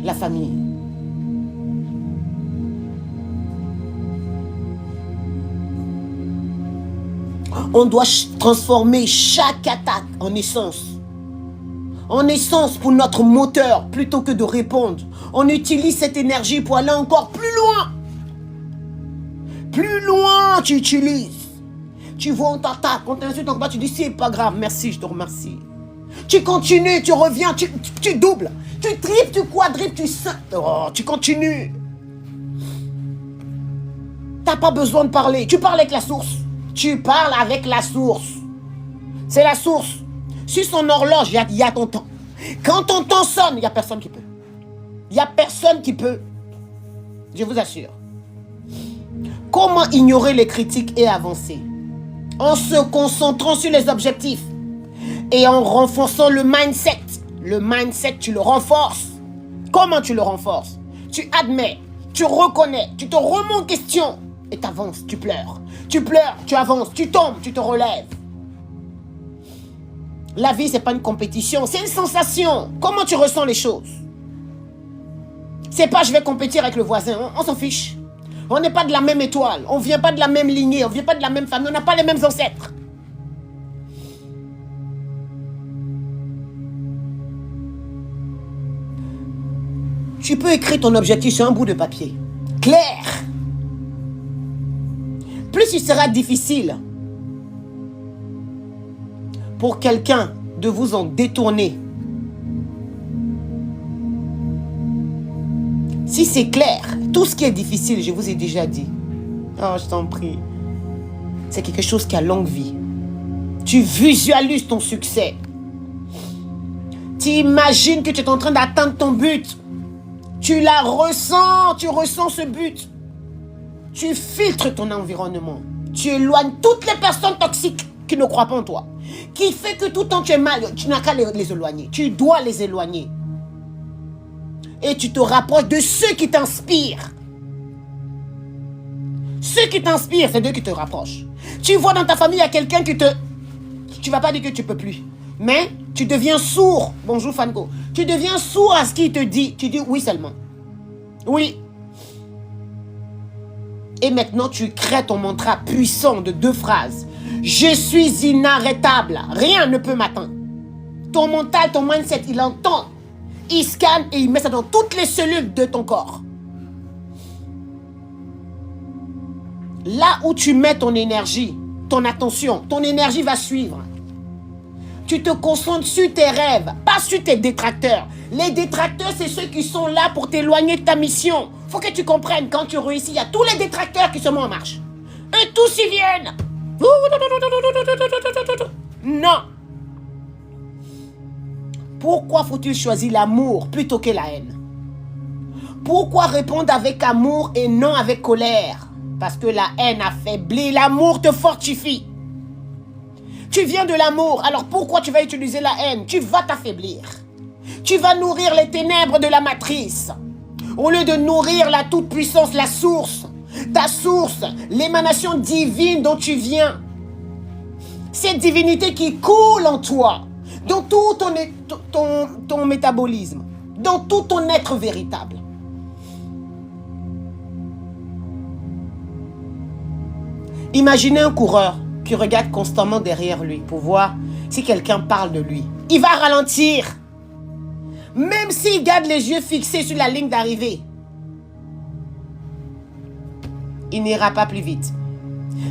la famille. On doit transformer chaque attaque en essence. En essence pour notre moteur, plutôt que de répondre. On utilise cette énergie pour aller encore plus loin. Plus loin, tu utilises. Tu vois, on t'attaque, on t'insulte, on te bat, tu dis c'est pas grave, merci, je te remercie. Tu continues, tu reviens, tu doubles, tu triples, tu quadruples, tu continues. T'as pas besoin de parler, tu parles avec la source. Tu parles avec la source. C'est la source. Sur son horloge, il y a ton temps. Quand ton temps sonne, il n'y a personne qui peut. Il n'y a personne qui peut. Je vous assure. Comment ignorer les critiques et avancer? En se concentrant sur les objectifs et en renforçant le mindset. Le mindset, tu le renforces. Comment tu le renforces? Tu admets, tu reconnais, tu te remets en question et tu avances, tu pleures. Tu pleures, tu avances, tu tombes, tu te relèves. La vie, ce n'est pas une compétition, c'est une sensation. Comment tu ressens les choses? C'est pas je vais compétir avec le voisin, on s'en fiche. On n'est pas de la même étoile, on ne vient pas de la même lignée, on ne vient pas de la même famille, on n'a pas les mêmes ancêtres. Tu peux écrire ton objectif sur un bout de papier. Clair. Plus il sera difficile pour quelqu'un de vous en détourner. Si c'est clair, tout ce qui est difficile, je vous ai déjà dit. Oh, je t'en prie. C'est quelque chose qui a longue vie. Tu visualises ton succès. Tu imagines que tu es en train d'atteindre ton but. Tu la ressens, tu ressens ce but. Tu filtres ton environnement. Tu éloignes toutes les personnes toxiques qui ne croient pas en toi. Qui fait que tout le temps tu es mal, tu n'as qu'à les éloigner. Tu dois les éloigner. Et tu te rapproches de ceux qui t'inspirent. Ceux qui t'inspirent, c'est d'eux qui te rapprochent. Tu vois dans ta famille, il y a quelqu'un qui te... Tu ne vas pas dire que tu ne peux plus. Mais tu deviens sourd. Bonjour Fanco. Tu deviens sourd à ce qu'il te dit. Tu dis oui seulement. Oui. Et maintenant, tu crées ton mantra puissant de 2 phrases. Je suis inarrêtable. Rien ne peut m'atteindre. Ton mental, ton mindset, il entend. Il scanne et il met ça dans toutes les cellules de ton corps. Là où tu mets ton énergie, ton attention, ton énergie va suivre. Tu te concentres sur tes rêves, pas sur tes détracteurs. Les détracteurs, c'est ceux qui sont là pour t'éloigner de ta mission. Faut que tu comprennes, quand tu réussis, il y a tous les détracteurs qui se mettent en marche. Eux tous y viennent. Non. Pourquoi faut-il choisir l'amour plutôt que la haine? Pourquoi répondre avec amour et non avec colère? Parce que la haine affaiblit, l'amour te fortifie. Tu viens de l'amour, alors pourquoi tu vas utiliser la haine? Tu vas t'affaiblir. Tu vas nourrir les ténèbres de la matrice. Au lieu de nourrir la toute-puissance, la source, ta source, l'émanation divine dont tu viens. Cette divinité qui coule en toi, dans tout ton métabolisme, dans tout ton être véritable. Imaginez un coureur qui regarde constamment derrière lui pour voir si quelqu'un parle de lui. Il va ralentir. Même s'il garde les yeux fixés sur la ligne d'arrivée, il n'ira pas plus vite.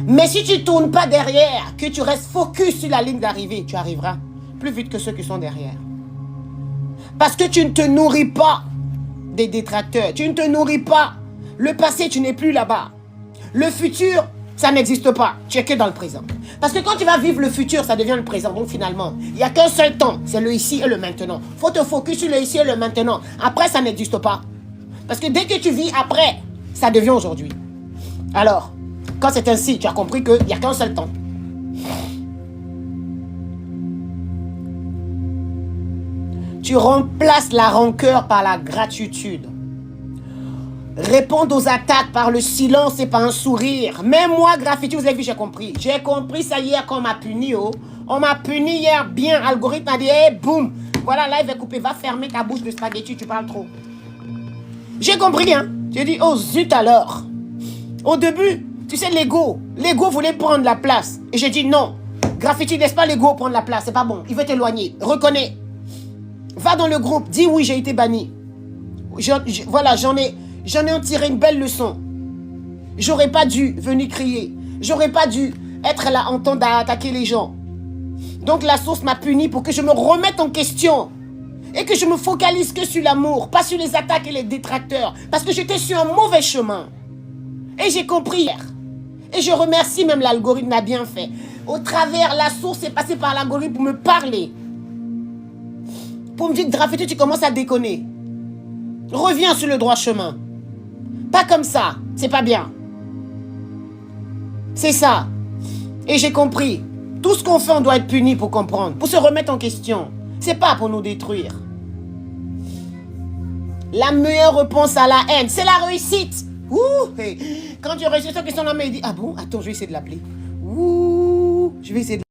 Mais si tu ne tournes pas derrière, que tu restes focus sur la ligne d'arrivée, tu arriveras plus vite que ceux qui sont derrière. Parce que tu ne te nourris pas des détracteurs. Tu ne te nourris pas. Le passé, tu n'es plus là-bas. Le futur, ça n'existe pas. Tu es que dans le présent. Parce que quand tu vas vivre le futur, ça devient le présent. Donc finalement, il n'y a qu'un seul temps. C'est le ici et le maintenant. Il faut te focus sur le ici et le maintenant. Après, ça n'existe pas. Parce que dès que tu vis après, ça devient aujourd'hui. Alors, quand c'est ainsi, tu as compris qu'il n'y a qu'un seul temps. Tu remplaces la rancœur par la gratitude. Répondre aux attaques par le silence et par un sourire. Même moi, gratitude, vous avez vu, j'ai compris. J'ai compris ça hier quand on m'a puni. Oh. On m'a puni hier bien. Algorithme a dit, hey, boum. Voilà, là, il va couper. Va fermer ta bouche de spaghetti, tu parles trop. J'ai compris, hein. J'ai dit, oh zut alors. Au début, tu sais, l'ego. L'ego voulait prendre la place. Et j'ai dit, non. Graffiti, laisse pas l'ego prendre la place. C'est pas bon. Il veut t'éloigner. Reconnais. Va dans le groupe. Dis oui, j'ai été banni. Voilà, j'en ai en tiré une belle leçon. J'aurais pas dû venir crier. J'aurais pas dû être là en train d'attaquer les gens. Donc la source m'a puni pour que je me remette en question. Et que je me focalise que sur l'amour, pas sur les attaques et les détracteurs. Parce que j'étais sur un mauvais chemin. Et j'ai compris hier. Et je remercie même l'algorithme l'a bien fait. Au travers, la source est passée par l'algorithme pour me parler. Pour me dire, Graffiti, tu commences à déconner. Reviens sur le droit chemin. Pas comme ça. C'est pas bien. C'est ça. Et j'ai compris. Tout ce qu'on fait, on doit être puni pour comprendre. Pour se remettre en question. C'est pas pour nous détruire. La meilleure réponse à la haine, c'est la réussite. Ouh, hey. Quand tu réussis cette question, il dit, ah bon, attends, je vais essayer de l'appeler. Ouh, je vais essayer de...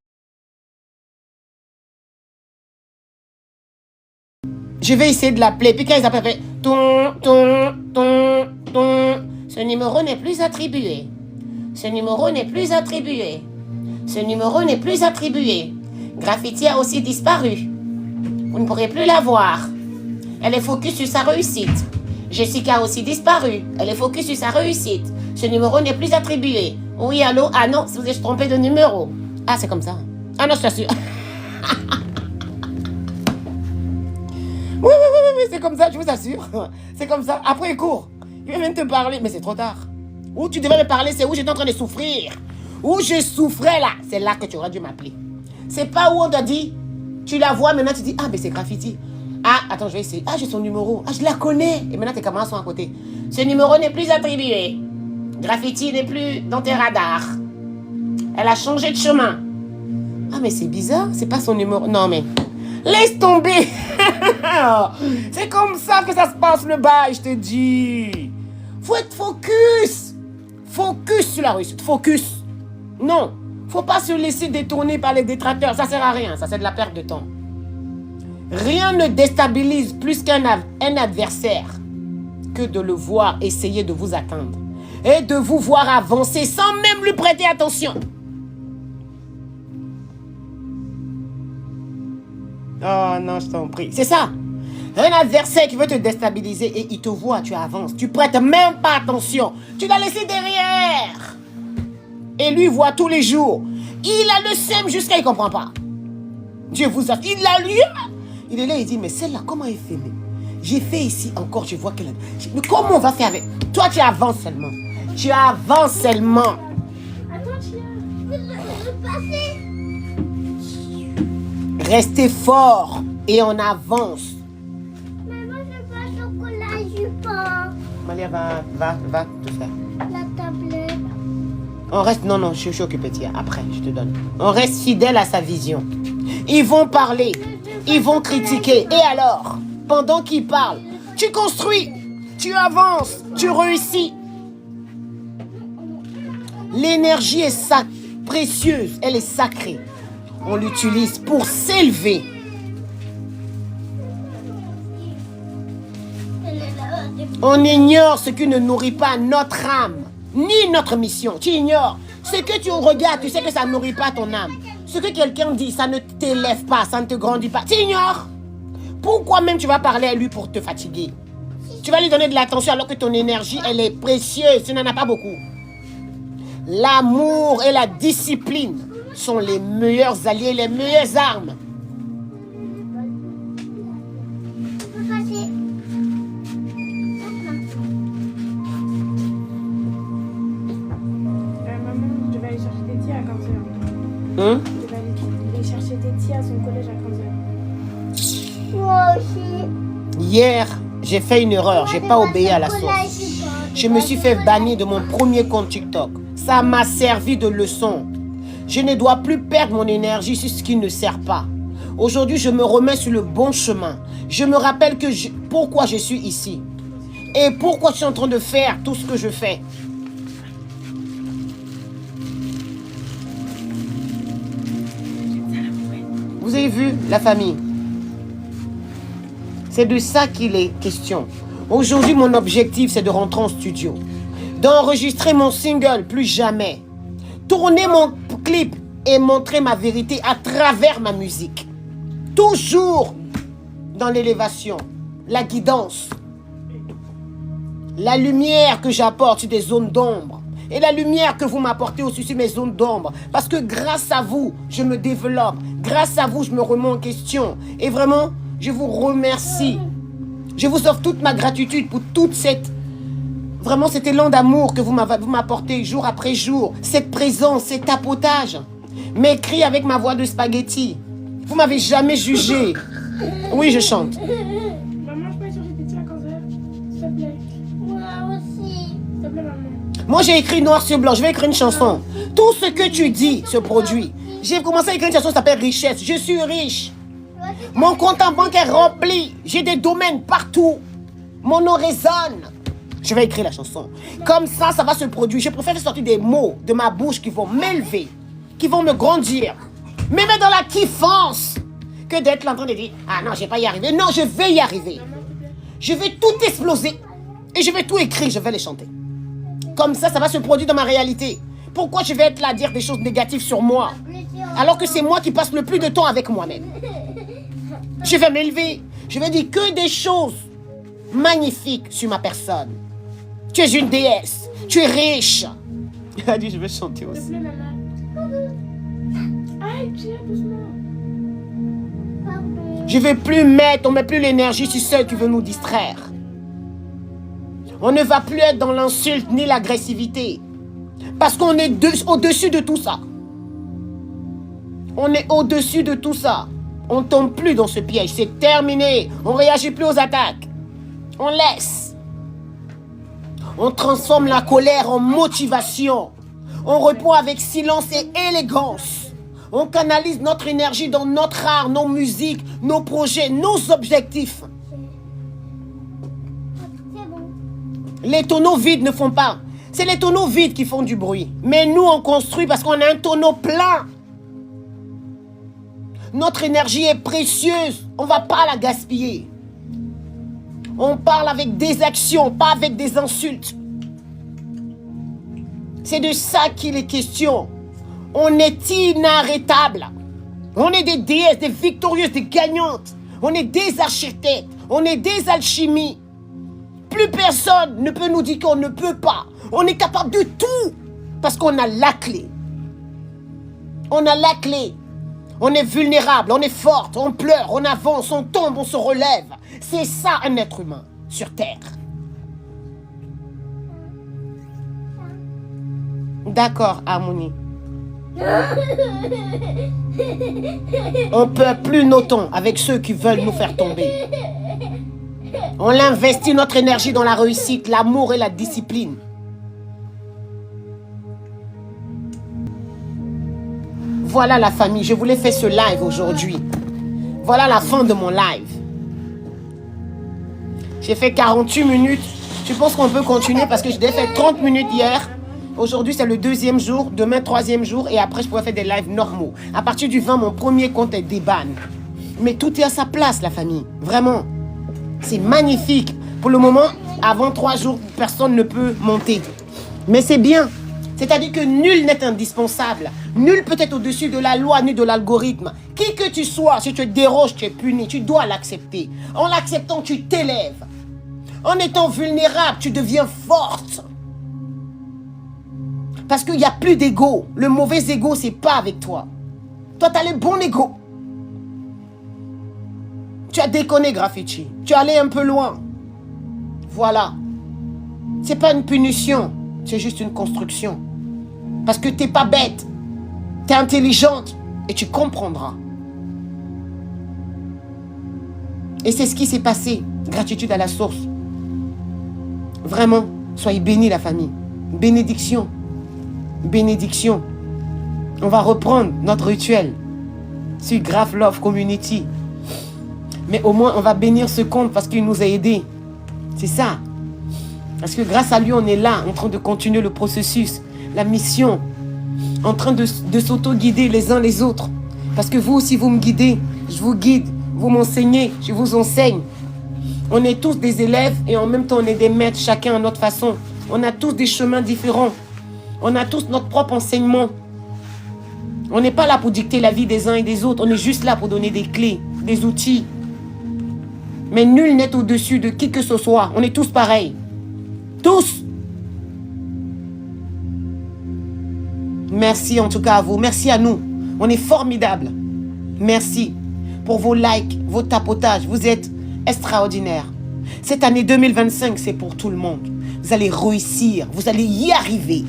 Je vais essayer de l'appeler. Puis quand ils appellent, ton. Ce numéro n'est plus attribué. Ce numéro n'est plus attribué. Ce numéro n'est plus attribué. Graffiti a aussi disparu. Vous ne pourrez plus la voir. Elle est focus sur sa réussite. Jessica a aussi disparu. Elle est focus sur sa réussite. Ce numéro n'est plus attribué. Oui, allô? Ah non, si vous êtes trompé de numéro. Ah, c'est comme ça. Ah non, je t'assure. Oui, c'est comme ça, je vous assure. C'est comme ça. Après, il court. Il va même te parler, mais c'est trop tard. Où tu devais me parler, c'est où j'étais en train de souffrir. Où je souffrais là. C'est là que tu aurais dû m'appeler. C'est pas où on t'a dit. Tu la vois, maintenant tu dis, ah, mais c'est Graffiti. Ah, attends, je vais essayer. Ah, j'ai son numéro. Ah, je la connais. Et maintenant tes camarades sont à côté. Ce numéro n'est plus attribué. Graffiti n'est plus dans tes radars. Elle a changé de chemin. Ah, mais c'est bizarre. C'est pas son numéro. Non, mais... Laisse tomber. C'est comme ça que ça se passe le bail, je te dis. Faut être focus. Focus sur la réussite. Focus. Non. Faut pas se laisser détourner par les détracteurs. Ça sert à rien. Ça, c'est de la perte de temps. Rien ne déstabilise plus qu'un adversaire que de le voir essayer de vous atteindre. Et de vous voir avancer sans même lui prêter attention. Oh non, je t'en prie. C'est ça. Un adversaire qui veut te déstabiliser et il te voit, tu avances. Tu prêtes même pas attention. Tu l'as laissé derrière. Et lui voit tous les jours. Il a le seum jusqu'à il comprend pas. Dieu vous a... Il a lu. Il est là, il dit, mais celle-là, comment elle fait? J'ai fait ici encore, je vois qu'elle a... Mais comment on va faire avec... Toi, tu avances seulement. Tu avances seulement. Attends, Chia. Je veux passer. Restez fort et on avance. Maman, je veux pas chocolat jupon. Malia, va tout faire. La tablette. On reste... Non, je suis occupée, tiens. Après, je te donne. On reste fidèle à sa vision. Ils vont parler. Ils vont critiquer. Et alors, pendant qu'ils parlent, tu construis. Tu avances. Tu réussis. L'énergie est précieuse. Elle est sacrée. On l'utilise pour s'élever. On ignore ce qui ne nourrit pas notre âme, ni notre mission. Tu ignores. Ce que tu regardes, tu sais que ça ne nourrit pas ton âme. Ce que quelqu'un dit, ça ne t'élève pas, ça ne te grandit pas. Tu ignores. Pourquoi même tu vas parler à lui pour te fatiguer? Tu vas lui donner de l'attention alors que ton énergie, elle est précieuse. Tu n'en as pas beaucoup. L'amour et la discipline sont les meilleurs alliés, les meilleures armes. Je veux passer. Maman, je devais aller chercher Téti à 15h. Hein? Je devais aller chercher Téti à son collège à 15h. Moi aussi. Hier, j'ai fait une erreur. J'ai pas obéi à la source. Je me suis fait bannir de mon premier compte TikTok. Ça m'a servi de leçon. Je ne dois plus perdre mon énergie sur ce qui ne sert pas. Aujourd'hui, je me remets sur le bon chemin. Je me rappelle pourquoi je suis ici. Et pourquoi je suis en train de faire tout ce que je fais. Vous avez vu la famille? C'est de ça qu'il est question. Aujourd'hui, mon objectif, c'est de rentrer en studio. D'enregistrer mon single, plus jamais. Tourner mon clip et montrer ma vérité à travers ma musique. Toujours dans l'élévation, la guidance. La lumière que j'apporte sur des zones d'ombre. Et la lumière que vous m'apportez aussi sur mes zones d'ombre. Parce que grâce à vous, je me développe. Grâce à vous, je me remets en question. Et vraiment, je vous remercie. Je vous offre toute ma gratitude pour toute cette... Vraiment cet élan d'amour que vous m'apportez jour après jour. Cette présence, cet tapotage. Mes cris avec ma voix de spaghetti. Vous m'avez jamais jugé. Oui, je chante. Maman, je peux aller chercher tes tiens à 15h? S'il te plaît. Moi aussi. S'il te plaît, maman. Moi, j'ai écrit noir sur blanc. Je vais écrire une chanson. Tout ce que tu dis se produit. J'ai commencé à écrire une chanson qui s'appelle Richesse. Je suis riche. Mon compte en banque est rempli. J'ai des domaines partout. Mon nom résonne. Je vais écrire la chanson. Comme ça, ça va se produire. Je préfère sortir des mots de ma bouche qui vont m'élever, qui vont me grandir, me mettre dans la kiffance, que d'être là en train de dire, ah non, je ne vais pas y arriver. Non, je vais y arriver. Je vais tout exploser. Et je vais tout écrire, je vais les chanter. Comme ça, ça va se produire dans ma réalité. Pourquoi je vais être là à dire des choses négatives sur moi, alors que c'est moi qui passe le plus de temps avec moi-même? Je vais m'élever. Je vais dire que des choses magnifiques sur ma personne. Tu es une déesse. Tu es riche. Elle a dit, je vais chanter S'il te aussi. plaît, maman. Aïe, tiens, doucement. Je ne vais plus mettre, on ne met plus l'énergie sur ceux qui veulent nous distraire. On ne va plus être dans l'insulte ni l'agressivité. Parce qu'on est au-dessus de tout ça. On est au-dessus de tout ça. On ne tombe plus dans ce piège. C'est terminé. On ne réagit plus aux attaques. On laisse. On transforme la colère en motivation. On répond avec silence et élégance. On canalise notre énergie dans notre art, nos musiques, nos projets, nos objectifs. C'est bon. Les tonneaux vides ne font pas. C'est les tonneaux vides qui font du bruit. Mais nous, on construit parce qu'on a un tonneau plein. Notre énergie est précieuse. On ne va pas la gaspiller. On parle avec des actions, pas avec des insultes. C'est de ça qu'il est question. On est inarrêtable. On est des déesses, des victorieuses, des gagnantes. On est des architectes. On est des alchimies. Plus personne ne peut nous dire qu'on ne peut pas. On est capable de tout. Parce qu'on a la clé. On a la clé. On est vulnérable, on est forte, on pleure, on avance, on tombe, on se relève. C'est ça un être humain sur Terre. D'accord, Harmonie. On ne peut plus nos temps avec ceux qui veulent nous faire tomber. On investit notre énergie dans la réussite, l'amour et la discipline. Voilà la famille, je voulais faire ce live aujourd'hui. Voilà la fin de mon live. J'ai fait 48 minutes. Je pense qu'on peut continuer parce que j'ai fait 30 minutes hier. Aujourd'hui, c'est le 2e jour. Demain, 3e jour. Et après, je pourrais faire des lives normaux. À partir du 20, mon premier compte est déban. Mais tout est à sa place, la famille. Vraiment. C'est magnifique. Pour le moment, avant 3 jours, personne ne peut monter. Mais c'est bien. C'est-à-dire que nul n'est indispensable. Nul peut être au-dessus de la loi ni de l'algorithme. Qui que tu sois, si tu déroges, tu es puni. Tu dois l'accepter. En l'acceptant, tu t'élèves. En étant vulnérable, tu deviens forte. Parce qu'il n'y a plus d'ego. Le mauvais ego, c'est pas avec toi. Toi, tu as le bon ego. Tu as déconné, Graffiti. Tu es allé un peu loin. Voilà. C'est pas une punition. C'est juste une construction. Parce que tu n'es pas bête. Tu es intelligente. Et tu comprendras. Et c'est ce qui s'est passé. Gratitude à la source. Vraiment, soyez bénis la famille. Bénédiction. Bénédiction. On va reprendre notre rituel sur Graph Love Community. Mais au moins, on va bénir ce compte parce qu'il nous a aidés. C'est ça. Parce que grâce à lui, on est là, en train de continuer le processus, la mission, en train de s'auto-guider les uns les autres. Parce que vous aussi, vous me guidez, je vous guide, vous m'enseignez, je vous enseigne. On est tous des élèves et en même temps, on est des maîtres, chacun à notre façon. On a tous des chemins différents. On a tous notre propre enseignement. On n'est pas là pour dicter la vie des uns et des autres. On est juste là pour donner des clés, des outils. Mais nul n'est au-dessus de qui que ce soit. On est tous pareils. Tous. Merci en tout cas à vous. Merci à nous. On est formidables. Merci pour vos likes, vos tapotages. Vous êtes extraordinaires. Cette année 2025, c'est pour tout le monde. Vous allez réussir. Vous allez y arriver.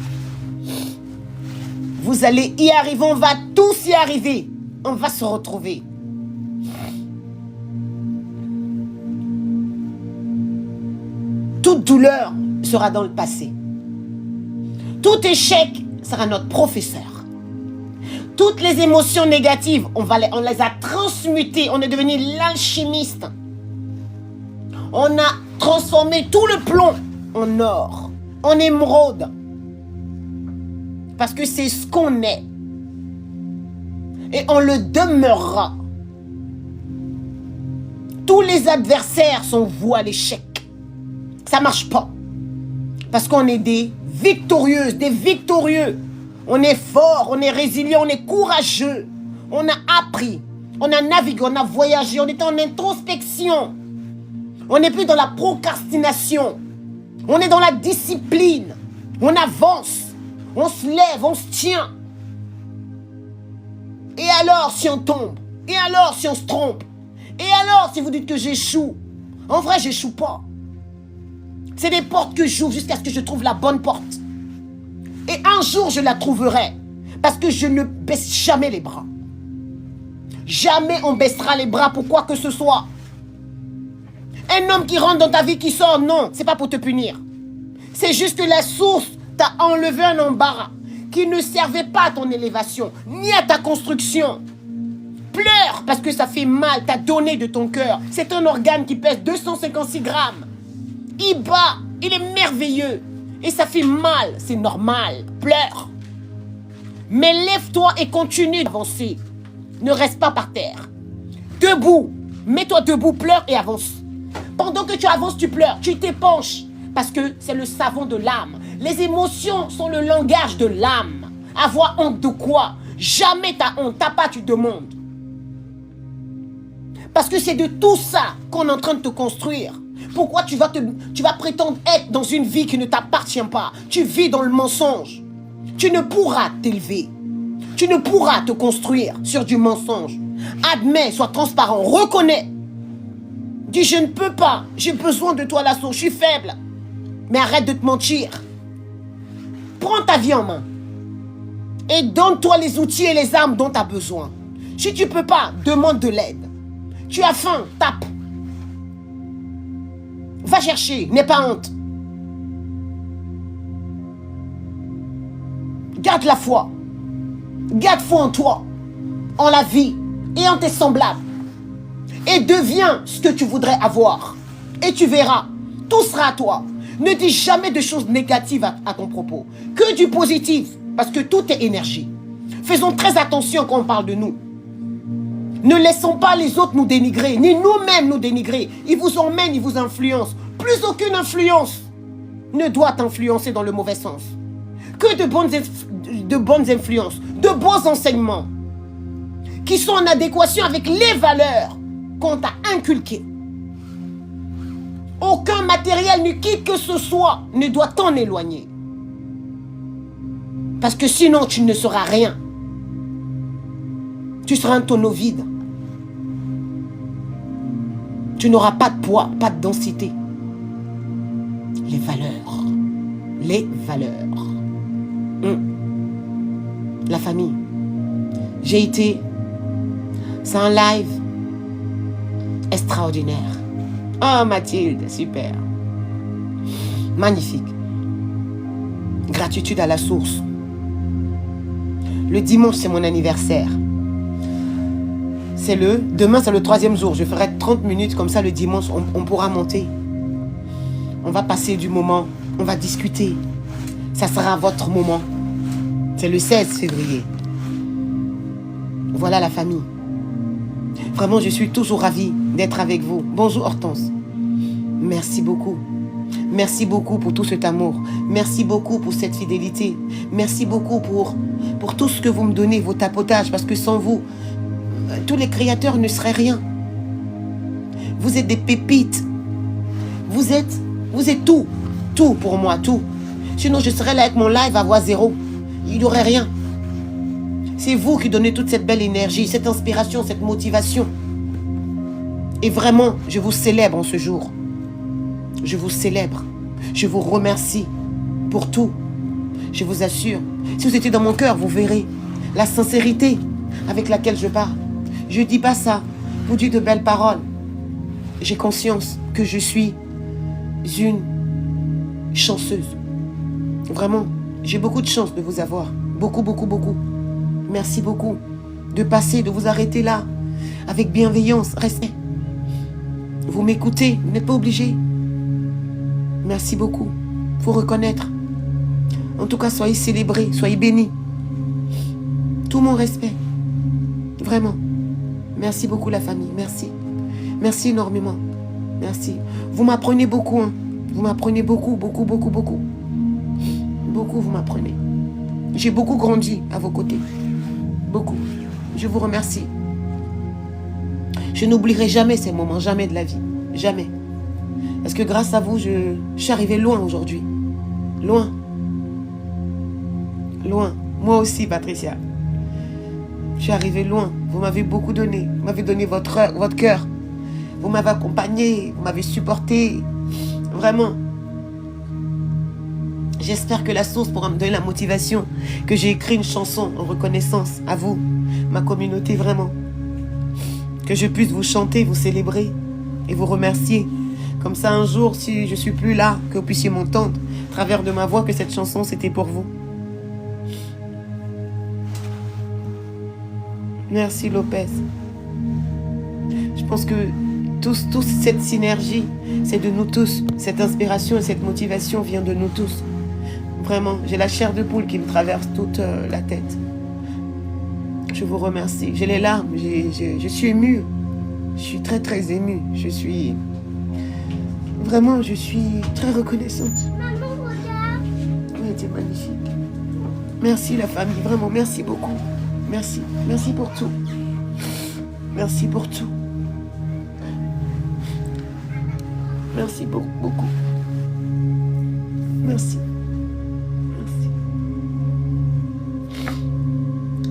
Vous allez y arriver. On va tous y arriver. On va se retrouver. Toute douleur sera dans le passé. Tout échec sera notre professeur. Toutes les émotions négatives, on les a transmutées. On est devenu l'alchimiste. On a transformé tout le plomb en or, en émeraude. Parce que c'est ce qu'on est. Et on le demeurera. Tous les adversaires sont voués à l'échec. Ça ne marche pas. Parce qu'on est des victorieuses, des victorieux. On est fort, on est résilient, on est courageux. On a appris, on a navigué, on a voyagé, on est en introspection. On n'est plus dans la procrastination. On est dans la discipline. On avance, on se lève, on se tient. Et alors si on tombe? Et alors si on se trompe? Et alors si vous dites que j'échoue? En vrai, j'échoue pas. C'est des portes que j'ouvre jusqu'à ce que je trouve la bonne porte. Et un jour, je la trouverai. Parce que je ne baisse jamais les bras. Jamais on baissera les bras pour quoi que ce soit. Un homme qui rentre dans ta vie, qui sort, non, c'est pas pour te punir. C'est juste que la source t'a enlevé un embarras qui ne servait pas à ton élévation, ni à ta construction. Pleure parce que ça fait mal, t'as donné de ton cœur. C'est un organe qui pèse 256 grammes. Il bat, il est merveilleux. Et ça fait mal, c'est normal. Pleure. Mais lève-toi et continue d'avancer. Ne reste pas par terre. Debout. Mets-toi debout, pleure et avance. Pendant que tu avances, tu pleures, tu t'épanches. Parce que c'est le savon de l'âme. Les émotions sont le langage de l'âme. Avoir honte de quoi? Jamais t'as honte, t'as pas, tu demandes. Parce que c'est de tout ça qu'on est en train de te construire. Pourquoi tu vas prétendre être dans une vie qui ne t'appartient pas? Tu vis dans le mensonge. Tu ne pourras t'élever. Tu ne pourras te construire sur du mensonge. Admets, sois transparent, reconnais. Dis, je ne peux pas. J'ai besoin de toi, la source. Je suis faible. Mais arrête de te mentir. Prends ta vie en main. Et donne-toi les outils et les armes dont tu as besoin. Si tu ne peux pas, demande de l'aide. Tu as faim, tape. Va chercher, n'aie pas honte. Garde la foi. Garde foi en toi, en la vie et en tes semblables. Et deviens ce que tu voudrais avoir. Et tu verras, tout sera à toi. Ne dis jamais de choses négatives à ton propos. Que du positif, parce que tout est énergie. Faisons très attention quand on parle de nous. Ne laissons pas les autres nous dénigrer, ni nous-mêmes nous dénigrer. Ils vous emmènent, ils vous influencent. Plus aucune influence ne doit t'influencer dans le mauvais sens. Que de bonnes influences, de beaux enseignements qui sont en adéquation avec les valeurs qu'on t'a inculquées. Aucun matériel ni qui que ce soit ne doit t'en éloigner. Parce que sinon tu ne seras rien. Tu seras un tonneau vide. Tu n'auras pas de poids, pas de densité. Les valeurs. Les valeurs. La famille. J'ai été... C'est un live extraordinaire. Oh Mathilde, super. Magnifique. Gratitude à la source. Le dimanche, c'est mon anniversaire. Demain, c'est le 3e jour. Je ferai 30 minutes comme ça le dimanche. On pourra monter. On va passer du moment. On va discuter. Ça sera votre moment. C'est le 16 février. Voilà la famille. Vraiment, je suis toujours ravie d'être avec vous. Bonjour Hortense. Merci beaucoup. Merci beaucoup pour tout cet amour. Merci beaucoup pour cette fidélité. Merci beaucoup pour tout ce que vous me donnez, vos tapotages. Parce que sans vous, tous les créateurs ne seraient rien. Vous êtes des pépites. Vous êtes tout. tout pour moi, tout. Sinon, je serais là avec mon live à voix zéro. Il n'y aurait rien. C'est vous qui donnez toute cette belle énergie, cette inspiration, cette motivation. Et vraiment, je vous célèbre en ce jour. Je vous célèbre. Je vous remercie pour tout. Je vous assure, si vous étiez dans mon cœur, vous verrez la sincérité avec laquelle je parle. Je ne dis pas ça pour dire de belles paroles. J'ai conscience que je suis une chanceuse. Vraiment, j'ai beaucoup de chance de vous avoir. Beaucoup, beaucoup, beaucoup. Merci beaucoup de passer, de vous arrêter là, avec bienveillance, respect. Vous m'écoutez, vous n'êtes pas obligé. Merci beaucoup. Il faut reconnaître. En tout cas, soyez célébrés, soyez bénis. Tout mon respect. Vraiment. Merci beaucoup la famille, merci. Merci énormément. Merci. Vous m'apprenez beaucoup, hein. Vous m'apprenez beaucoup, beaucoup, beaucoup, beaucoup. Beaucoup, vous m'apprenez. J'ai beaucoup grandi à vos côtés. Beaucoup. Je vous remercie. Je n'oublierai jamais ces moments, jamais de la vie. Jamais. Parce que grâce à vous, je suis arrivée loin aujourd'hui. Loin. Loin. Moi aussi, Patricia. Je suis arrivée loin. Vous m'avez beaucoup donné. Vous m'avez donné votre cœur. Vous m'avez accompagné. Vous m'avez supporté. Vraiment. J'espère que la source pourra me donner la motivation, que j'ai écrit une chanson en reconnaissance à vous, ma communauté, vraiment. Que je puisse vous chanter, vous célébrer et vous remercier. Comme ça, un jour, si je ne suis plus là, que vous puissiez m'entendre à travers de ma voix que cette chanson, c'était pour vous. Merci Lopez. Je pense que tous cette synergie, c'est de nous tous. Cette inspiration et cette motivation vient de nous tous. Vraiment, j'ai la chair de poule qui me traverse toute la tête. Je vous remercie. J'ai les larmes, je suis émue. Je suis très très émue. Vraiment, je suis très reconnaissante. Maman, regarde. Oui, c'est magnifique. Merci la famille, vraiment, merci beaucoup. Merci, merci pour tout. Merci pour tout. Merci beaucoup. Merci.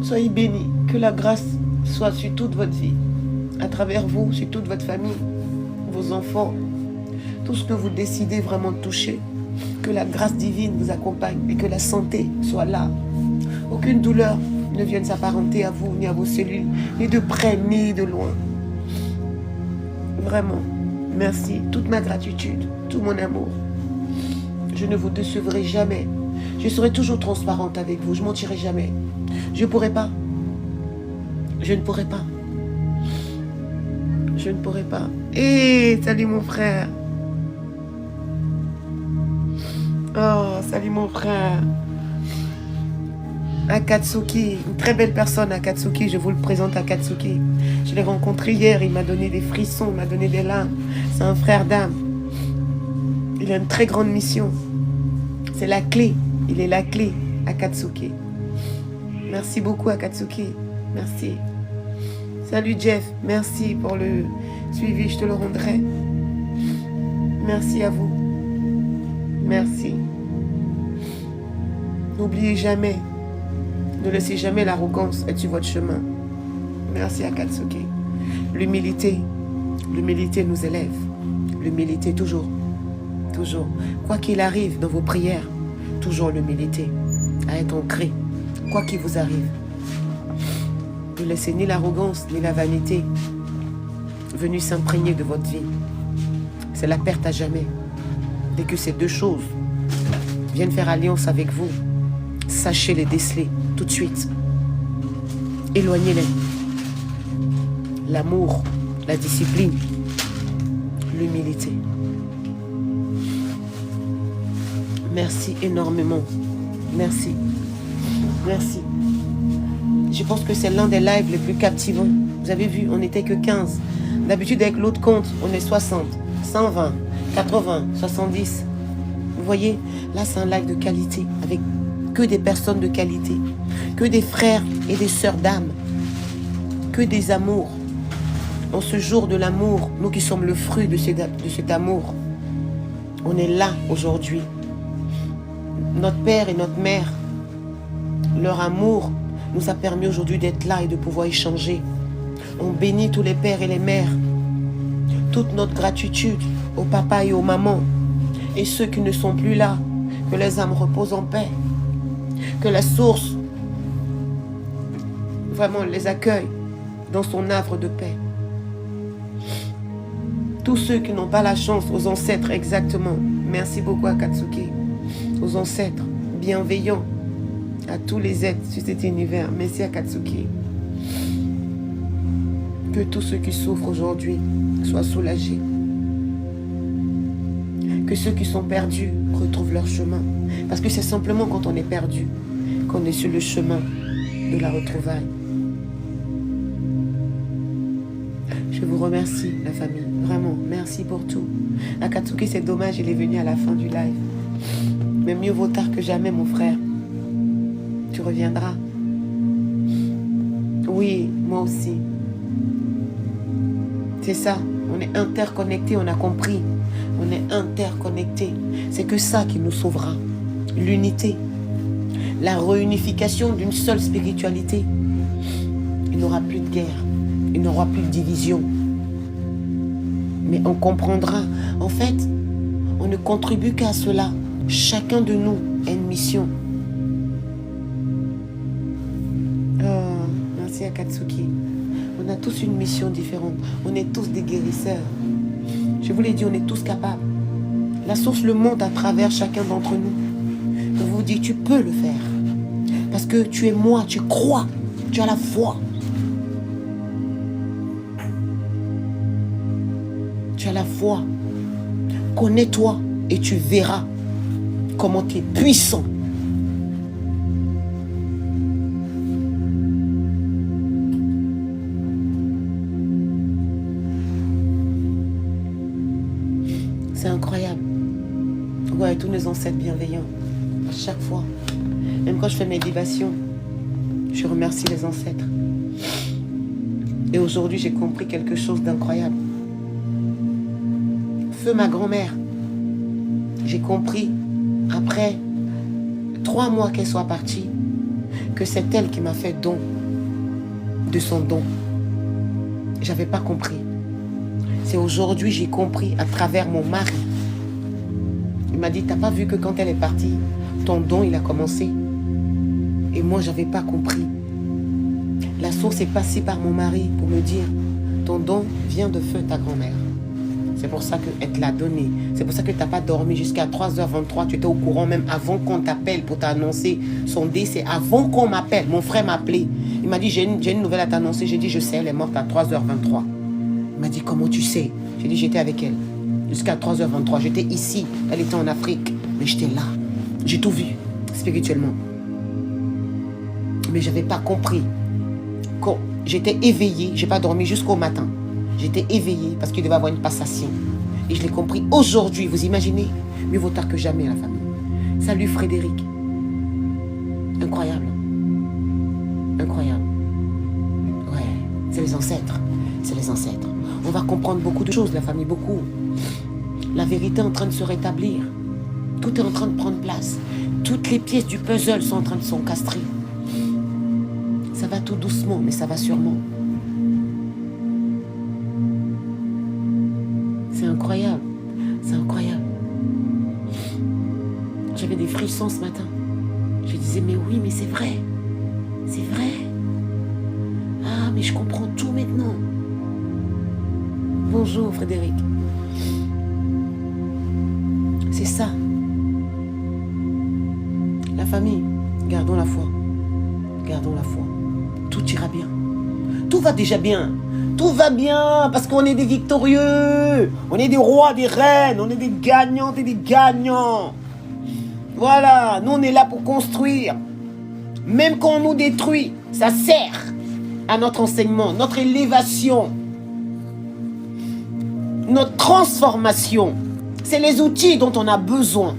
Soyez bénis, que la grâce soit sur toute votre vie, à travers vous, sur toute votre famille, vos enfants, tout ce que vous décidez vraiment de toucher, que la grâce divine vous accompagne et que la santé soit là. Aucune douleur ne vienne s'apparenter à vous, ni à vos cellules, ni de près, ni de loin. Vraiment, merci, toute ma gratitude, tout mon amour. Je ne vous décevrai jamais. Je serai toujours transparente avec vous, je ne mentirai jamais. Je ne pourrai pas. Je ne pourrai pas. Je ne pourrai pas. Hé, salut mon frère. Oh, salut mon frère. Akatsuki, une très belle personne, Akatsuki, je vous le présente Akatsuki. Je l'ai rencontré hier, il m'a donné des frissons, il m'a donné des larmes. C'est un frère d'âme. Il a une très grande mission. C'est la clé, il est la clé, Akatsuki. Merci beaucoup Akatsuki, merci. Salut Jeff, merci pour le suivi, je te le rendrai. Merci à vous. Merci. N'oubliez jamais, ne laissez jamais l'arrogance être sur votre chemin. Merci Akatsuki. L'humilité nous élève. L'humilité toujours, toujours. Quoi qu'il arrive dans vos prières, toujours l'humilité à être ancré. Quoi qu'il vous arrive, ne laissez ni l'arrogance ni la vanité venir s'imprégner de votre vie. C'est la perte à jamais. Dès que ces deux choses viennent faire alliance avec vous, sachez les déceler tout de suite. Éloignez-les. L'amour, la discipline, l'humilité. Merci énormément. Merci. Merci. Je pense que c'est l'un des lives les plus captivants. Vous avez vu, on n'était que 15. D'habitude, avec l'autre compte, on est 60, 120, 80, 70. Vous voyez, là, c'est un live de qualité, avec que des personnes de qualité, que des frères et des sœurs d'âme, que des amours. En ce jour de l'amour, nous qui sommes le fruit de cet amour, on est là aujourd'hui notre père et notre mère, leur amour nous a permis aujourd'hui d'être là et de pouvoir échanger. On bénit tous les pères et les mères. Toute notre gratitude aux papas et aux mamans. Et ceux qui ne sont plus là, que les âmes reposent en paix. Que la source vraiment les accueille dans son havre de paix. Tous ceux qui n'ont pas la chance, aux ancêtres exactement. Merci beaucoup à Akatsuki. Aux ancêtres bienveillants, à tous les êtres sur cet univers. Merci à Akatsuki. Que tous ceux qui souffrent aujourd'hui soient soulagés. Que ceux qui sont perdus retrouvent leur chemin. Parce que c'est simplement quand on est perdu qu'on est sur le chemin de la retrouvaille. Je vous remercie, la famille. Vraiment, merci pour tout. Akatsuki, c'est dommage, il est venu à la fin du live. Mais mieux vaut tard que jamais, mon frère. Tu reviendras. Oui, moi aussi. C'est ça, on est interconnectés, on a compris. On est interconnectés. C'est que ça qui nous sauvera. L'unité. La réunification d'une seule spiritualité. Il n'y aura plus de guerre. Il n'y aura plus de division. Mais on comprendra. En fait, on ne contribue qu'à cela. Chacun de nous a une mission. Oh, merci Akatsuki. On a tous une mission différente. On est tous des guérisseurs. Je vous l'ai dit, on est tous capables. La source le montre à travers chacun d'entre nous. Je vous dis, tu peux le faire. Parce que tu es moi, tu crois, tu as la foi. Tu as la foi. Connais-toi et tu verras comment tu es puissant. C'est incroyable. Ouais, tous nos ancêtres bienveillants. À chaque fois. Même quand je fais mes libations, je remercie les ancêtres. Et aujourd'hui, j'ai compris quelque chose d'incroyable. Feu ma grand-mère. J'ai compris, après 3 mois qu'elle soit partie, que c'est elle qui m'a fait don de son don. J'avais pas compris. C'est aujourd'hui j'ai compris à travers mon mari. Il m'a dit, t'as pas vu que quand elle est partie, ton don il a commencé. Et moi j'avais pas compris. La source est passée par mon mari pour me dire, ton don vient de feu ta grand-mère. C'est pour ça qu'elle te l'a donné. C'est pour ça que tu n'as pas dormi jusqu'à 3h23. Tu étais au courant même avant qu'on t'appelle pour t'annoncer son décès. Avant qu'on m'appelle, mon frère m'a appelé. Il m'a dit, j'ai une nouvelle à t'annoncer. J'ai dit, je sais, elle est morte à 3h23. Il m'a dit, comment tu sais? J'ai dit, j'étais avec elle. Jusqu'à 3h23. J'étais ici. Elle était en Afrique. Mais j'étais là. J'ai tout vu, spirituellement. Mais je n'avais pas compris. Quand j'étais éveillée, je n'ai pas dormi jusqu'au matin. J'étais éveillée parce qu'il devait avoir une passation. Et je l'ai compris aujourd'hui. Vous imaginez? Mieux vaut tard que jamais, la famille. Salut Frédéric. Incroyable. Incroyable. Ouais, c'est les ancêtres. C'est les ancêtres. On va comprendre beaucoup de choses, la famille, beaucoup. La vérité est en train de se rétablir. Tout est en train de prendre place. Toutes les pièces du puzzle sont en train de s'encastrer. Ça va tout doucement, mais ça va sûrement. C'est incroyable. C'est incroyable. J'avais des frissons ce matin. Je disais, mais oui, mais c'est vrai. C'est vrai. Ah, mais je comprends tout maintenant. Bonjour, Frédéric. C'est ça. La famille, gardons la foi. Gardons la foi. Tout ira bien. Tout va déjà bien. Tout va bien parce qu'on est des victorieux. On est des rois, des reines. On est des gagnantes et des gagnants. Voilà, nous on est là pour construire. Même quand on nous détruit, ça sert à notre enseignement, notre élévation, notre transformation. C'est les outils dont on a besoin.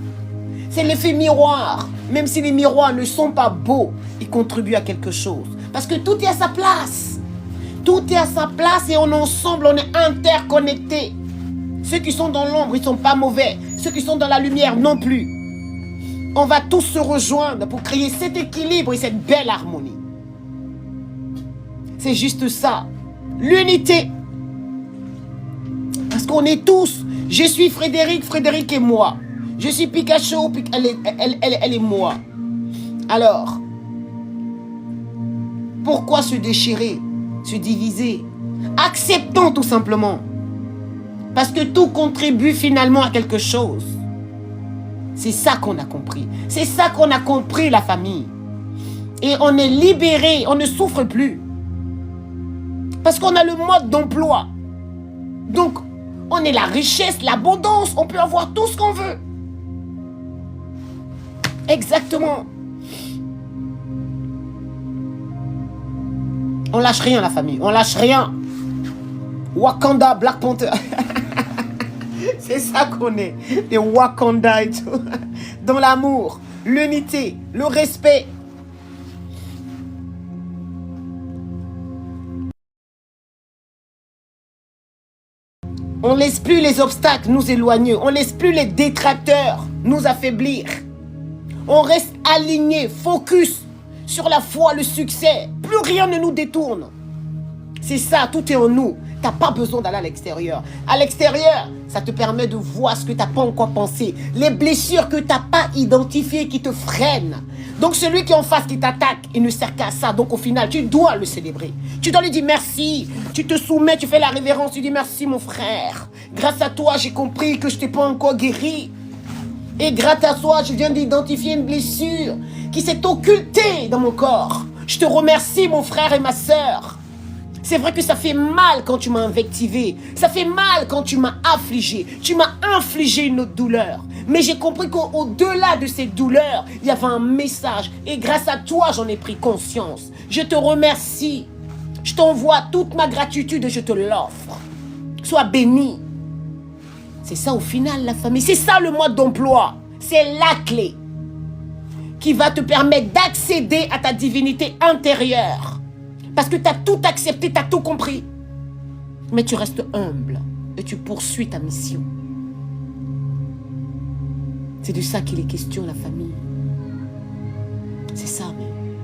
C'est l'effet miroir. Même si les miroirs ne sont pas beaux, ils contribuent à quelque chose. Parce que tout est à sa place. Tout est à sa place et ensemble, on est interconnectés. Ceux qui sont dans l'ombre, ils ne sont pas mauvais. Ceux qui sont dans la lumière, non plus. On va tous se rejoindre pour créer cet équilibre et cette belle harmonie. C'est juste ça. L'unité. Parce qu'on est tous. Je suis Frédéric, Frédéric est moi. Je suis Pikachu, elle est moi. Alors, pourquoi se déchirer, se diviser? Acceptons tout simplement. Parce que tout contribue finalement à quelque chose. C'est ça qu'on a compris. C'est ça qu'on a compris, la famille. Et on est libéré, on ne souffre plus. Parce qu'on a le mode d'emploi. Donc, on est la richesse, l'abondance. On peut avoir tout ce qu'on veut. Exactement. On lâche rien, la famille. On lâche rien. Wakanda, Black Panther. C'est ça qu'on est. Les Wakanda et tout. Dans l'amour, l'unité, le respect. On ne laisse plus les obstacles nous éloigner. On ne laisse plus les détracteurs nous affaiblir. On reste aligné, focus sur la foi, le succès. Plus rien ne nous détourne. C'est ça, tout est en nous. Tu n'as pas besoin d'aller à l'extérieur. À l'extérieur, ça te permet de voir ce que tu n'as pas encore pensé. Les blessures que tu n'as pas identifiées qui te freinent. Donc celui qui est en face, qui t'attaque, il ne sert qu'à ça. Donc au final, tu dois le célébrer. Tu dois lui dire merci. Tu te soumets, tu fais la révérence. Tu dis merci mon frère. Grâce à toi, j'ai compris que je ne t'ai pas encore guéri. Et grâce à toi, je viens d'identifier une blessure qui s'est occultée dans mon corps. Je te remercie mon frère et ma sœur. C'est vrai que ça fait mal quand tu m'as invectivé. Ça fait mal quand tu m'as affligé. Tu m'as infligé une autre douleur. Mais j'ai compris qu'au-delà de cette douleur, il y avait un message. Et grâce à toi, j'en ai pris conscience. Je te remercie. Je t'envoie toute ma gratitude et je te l'offre. Sois béni. C'est ça au final, la famille. C'est ça le mode d'emploi. C'est la clé qui va te permettre d'accéder à ta divinité intérieure. Parce que tu as tout accepté, tu as tout compris. Mais tu restes humble et tu poursuis ta mission. C'est de ça qu'il est question, la famille. C'est ça même.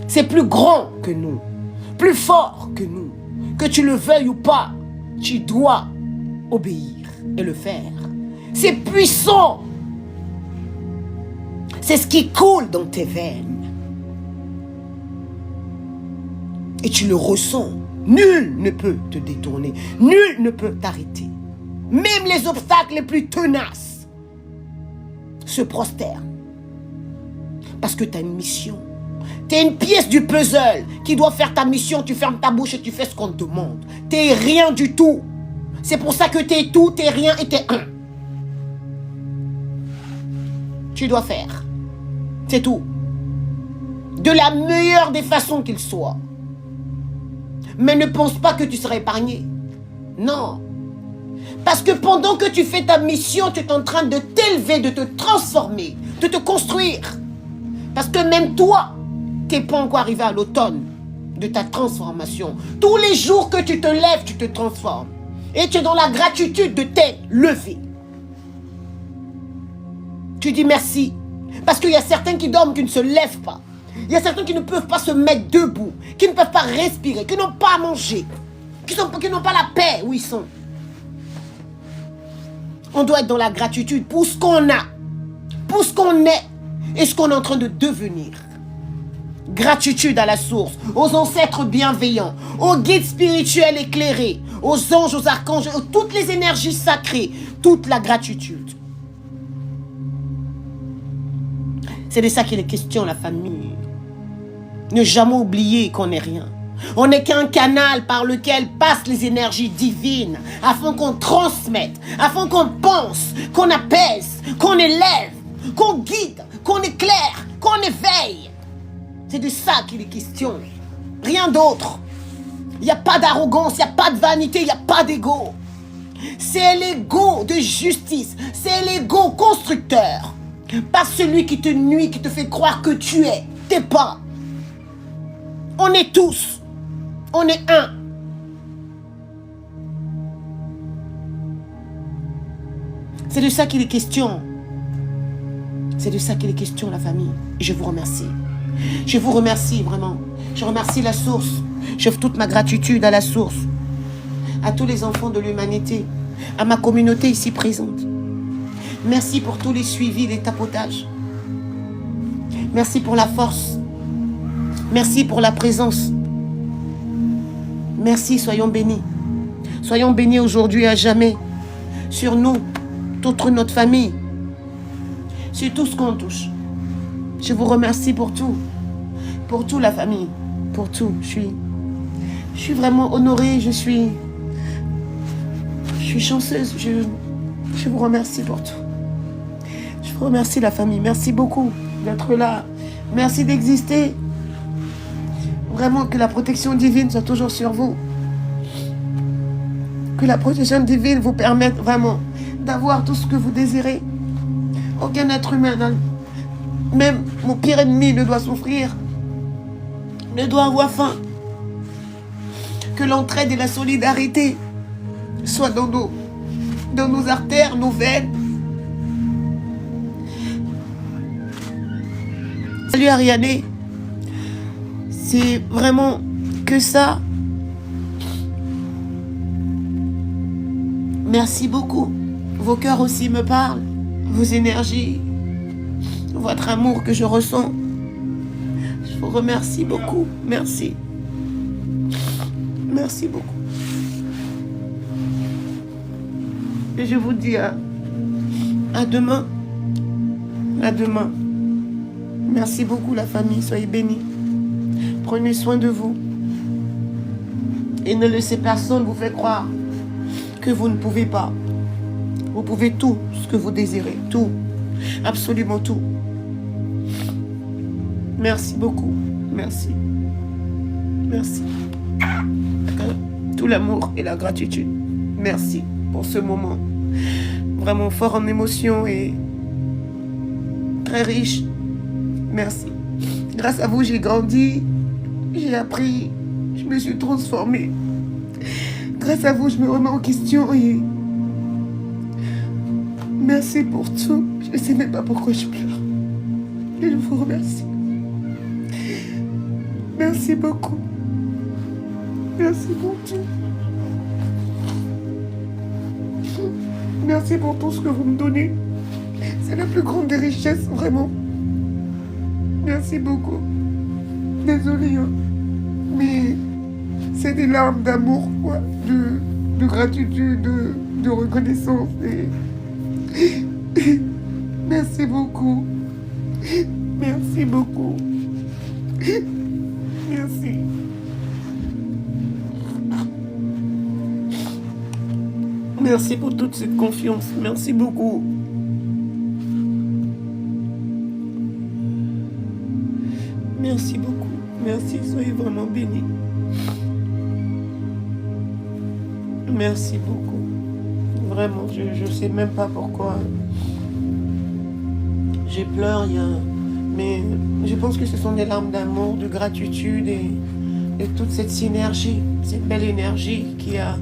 C'est plus grand que nous, plus fort que nous. Que tu le veuilles ou pas, tu dois obéir et le faire. C'est puissant. C'est ce qui coule dans tes veines. Et tu le ressens. Nul ne peut te détourner. Nul ne peut t'arrêter. Même les obstacles les plus tenaces se prosternent. Parce que tu as une mission. Tu es une pièce du puzzle qui doit faire ta mission. Tu fermes ta bouche et tu fais ce qu'on te demande. Tu n'es rien du tout. C'est pour ça que tu es tout, tu n'es rien et tu es un. Tu dois faire. C'est tout. De la meilleure des façons qu'il soit. Mais ne pense pas que tu seras épargné. Non. Parce que pendant que tu fais ta mission, tu es en train de t'élever, de te transformer, de te construire. Parce que même toi, tu n'es pas encore arrivé à l'automne de ta transformation. Tous les jours que tu te lèves, tu te transformes. Et tu es dans la gratitude de t'être levé. Tu dis merci. Parce qu'il y a certains qui dorment, qui ne se lèvent pas. Il y a certains qui ne peuvent pas se mettre debout, qui ne peuvent pas respirer, qui n'ont pas à manger, qui n'ont pas la paix où ils sont. On doit être dans la gratitude pour ce qu'on a, pour ce qu'on est et ce qu'on est en train de devenir. Gratitude à la source, aux ancêtres bienveillants, aux guides spirituels éclairés, aux anges, aux archanges, toutes les énergies sacrées, toute la gratitude. C'est de ça qu'il est question, la famille. Ne jamais oublier qu'on n'est rien. On n'est qu'un canal par lequel passent les énergies divines afin qu'on transmette, afin qu'on pense, qu'on apaise, qu'on élève, qu'on guide, qu'on éclaire, qu'on éveille. C'est de ça qu'il est question. Rien d'autre. Il n'y a pas d'arrogance, il n'y a pas de vanité, il n'y a pas d'ego. C'est l'ego de justice, c'est l'ego constructeur. Pas celui qui te nuit, qui te fait croire que tu es. T'es pas. On est tous. On est un. C'est de ça qu'il est question. C'est de ça qu'il est question, la famille. Et je vous remercie. Je vous remercie vraiment. Je remercie la source. J'offre toute ma gratitude à la source, à tous les enfants de l'humanité, à ma communauté ici présente. Merci pour tous les suivis, les tapotages. Merci pour la force. Merci pour la présence. Merci, soyons bénis. Soyons bénis aujourd'hui et à jamais. Sur nous, toute notre famille. Sur tout ce qu'on touche. Je vous remercie pour tout. Pour tout, la famille. Pour tout. Je suis vraiment honorée. Je suis chanceuse. Je vous remercie pour tout. Je vous remercie, la famille. Merci beaucoup d'être là. Merci d'exister. Vraiment, que la protection divine soit toujours sur vous. Que la protection divine vous permette vraiment d'avoir tout ce que vous désirez. Aucun être humain, même mon pire ennemi, ne doit souffrir, ne doit avoir faim. Que l'entraide et la solidarité soient dans nos artères, nos veines. Salut Ariane. C'est vraiment que ça. Merci beaucoup. Vos cœurs aussi me parlent. Vos énergies. Votre amour que je ressens. Je vous remercie beaucoup. Merci. Merci beaucoup. Et je vous dis à demain. À demain. Merci beaucoup, la famille. Soyez bénis. Prenez soin de vous. Et ne laissez personne vous faire croire que vous ne pouvez pas. Vous pouvez tout ce que vous désirez. Tout. Absolument tout. Merci beaucoup. Merci. Merci. Tout l'amour et la gratitude. Merci pour ce moment. Vraiment fort en émotion et très riche. Merci. Grâce à vous, j'ai grandi. J'ai appris, je me suis transformée. Grâce à vous, je me remets en question et merci pour tout. Je ne sais même pas pourquoi je pleure. Et je vous remercie. Merci beaucoup. Merci pour tout. Merci pour tout ce que vous me donnez. C'est la plus grande des richesses, vraiment. Merci beaucoup. Désolée, hein. Mais c'est des larmes d'amour, quoi, de gratitude, de reconnaissance. Et merci beaucoup. Merci beaucoup. Merci. Merci pour toute cette confiance. Merci beaucoup. Merci beaucoup. Merci, soyez vraiment bénis. Merci beaucoup. Vraiment, je ne sais même pas pourquoi. J'ai pleuré, mais je pense que ce sont des larmes d'amour, de gratitude et toute cette synergie, cette belle énergie qu'il y a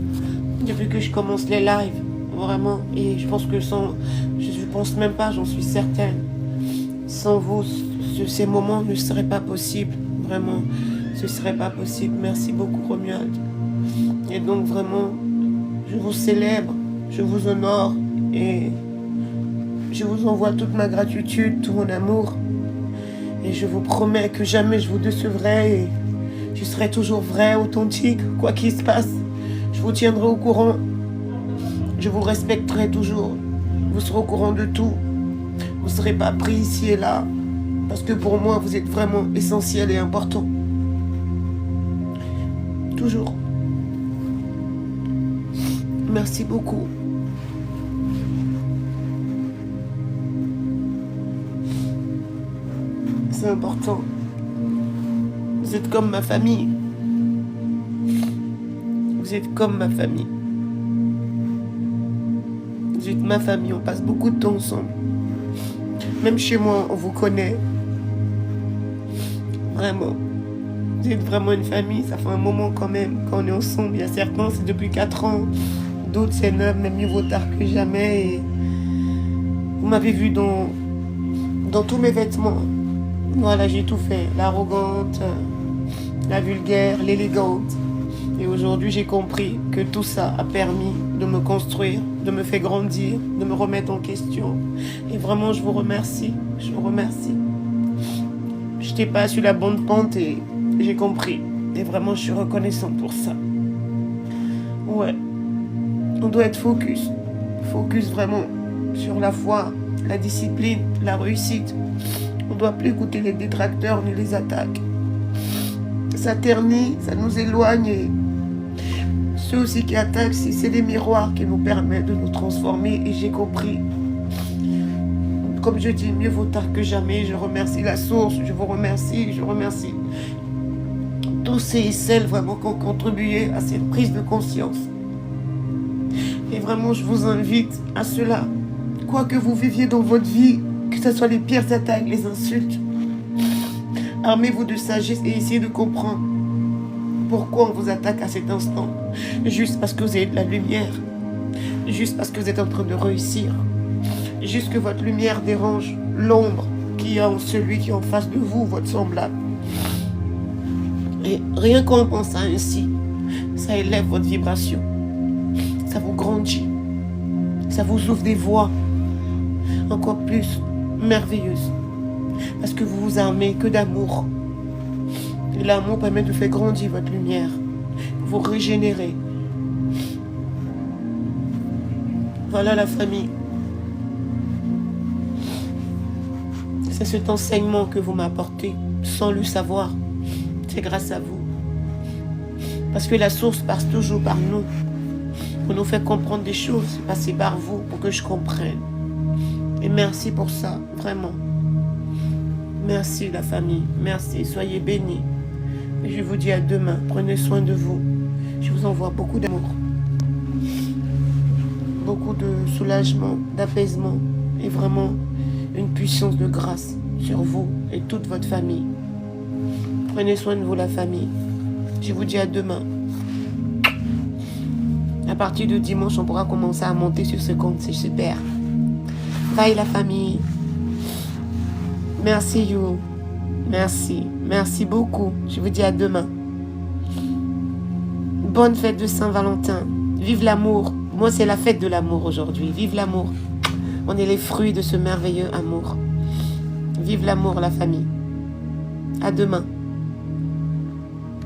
depuis que je commence les lives, vraiment. Et je pense que je pense même pas, j'en suis certaine. Sans vous, ces moments ne seraient pas possibles. Vraiment, ce serait pas possible. Merci beaucoup, Romuald. Et donc, vraiment, je vous célèbre, je vous honore et je vous envoie toute ma gratitude, tout mon amour. Et je vous promets que jamais je vous décevrai et je serai toujours vrai, authentique, quoi qu'il se passe. Je vous tiendrai au courant. Je vous respecterai toujours. Vous serez au courant de tout. Vous ne serez pas pris ici et là. Parce que pour moi, vous êtes vraiment essentiel et important. Toujours. Merci beaucoup. C'est important. Vous êtes comme ma famille. Vous êtes comme ma famille. Vous êtes ma famille. On passe beaucoup de temps ensemble. Même chez moi, on vous connaît. Vraiment. Vous êtes vraiment une famille. Ça fait un moment quand même qu'on est ensemble. Il y a certains, c'est depuis 4 ans. D'autres, c'est 9, mais mieux vaut tard que jamais. Et vous m'avez vu dans dans tous mes vêtements. Voilà, j'ai tout fait. L'arrogante, la vulgaire, l'élégante. Et aujourd'hui, j'ai compris que tout ça a permis de me construire, de me faire grandir, de me remettre en question. Et vraiment, je vous remercie. Je vous remercie. Je n'étais pas sur la bonne pente et j'ai compris. Et vraiment, je suis reconnaissante pour ça. Ouais. On doit être focus. Focus vraiment sur la foi, la discipline, la réussite. On ne doit plus écouter les détracteurs ni les attaques. Ça ternit, ça nous éloigne. Et ceux aussi qui attaquent, c'est des miroirs qui nous permettent de nous transformer. Et j'ai compris. Comme je dis, mieux vaut tard que jamais. Je remercie la source, je vous remercie, je remercie tous ceux et celles vraiment qui ont contribué à cette prise de conscience. Et vraiment, je vous invite à cela. Quoi que vous viviez dans votre vie, que ce soit les pires attaques, les insultes, armez-vous de sagesse et essayez de comprendre pourquoi on vous attaque à cet instant. Juste parce que vous avez de la lumière. Juste parce que vous êtes en train de réussir. Juste que votre lumière dérange l'ombre qu'il y a en celui qui est en face de vous, votre semblable. Et rien qu'en pensant ainsi, ça élève votre vibration. Ça vous grandit. Ça vous ouvre des voies encore plus merveilleuses. Parce que vous vous armez que d'amour. Et l'amour permet de faire grandir votre lumière. Vous régénérer. Voilà la famille. C'est cet enseignement que vous m'apportez sans le savoir. C'est grâce à vous. Parce que la source passe toujours par nous. Pour nous faire comprendre des choses, passer par vous pour que je comprenne. Et merci pour ça, vraiment. Merci la famille, merci, soyez bénis. Et je vous dis à demain, prenez soin de vous. Je vous envoie beaucoup d'amour. Beaucoup de soulagement, d'apaisement et vraiment une puissance de grâce sur vous et toute votre famille. Prenez soin de vous la famille. Je vous dis à demain. À partir de dimanche, on pourra commencer à monter sur ce compte. C'est super. Bye la famille. Merci you. Merci. Merci beaucoup. Je vous dis à demain. Bonne fête de Saint-Valentin. Vive l'amour. Moi, c'est la fête de l'amour aujourd'hui. Vive l'amour. On est les fruits de ce merveilleux amour. Vive l'amour, la famille. À demain.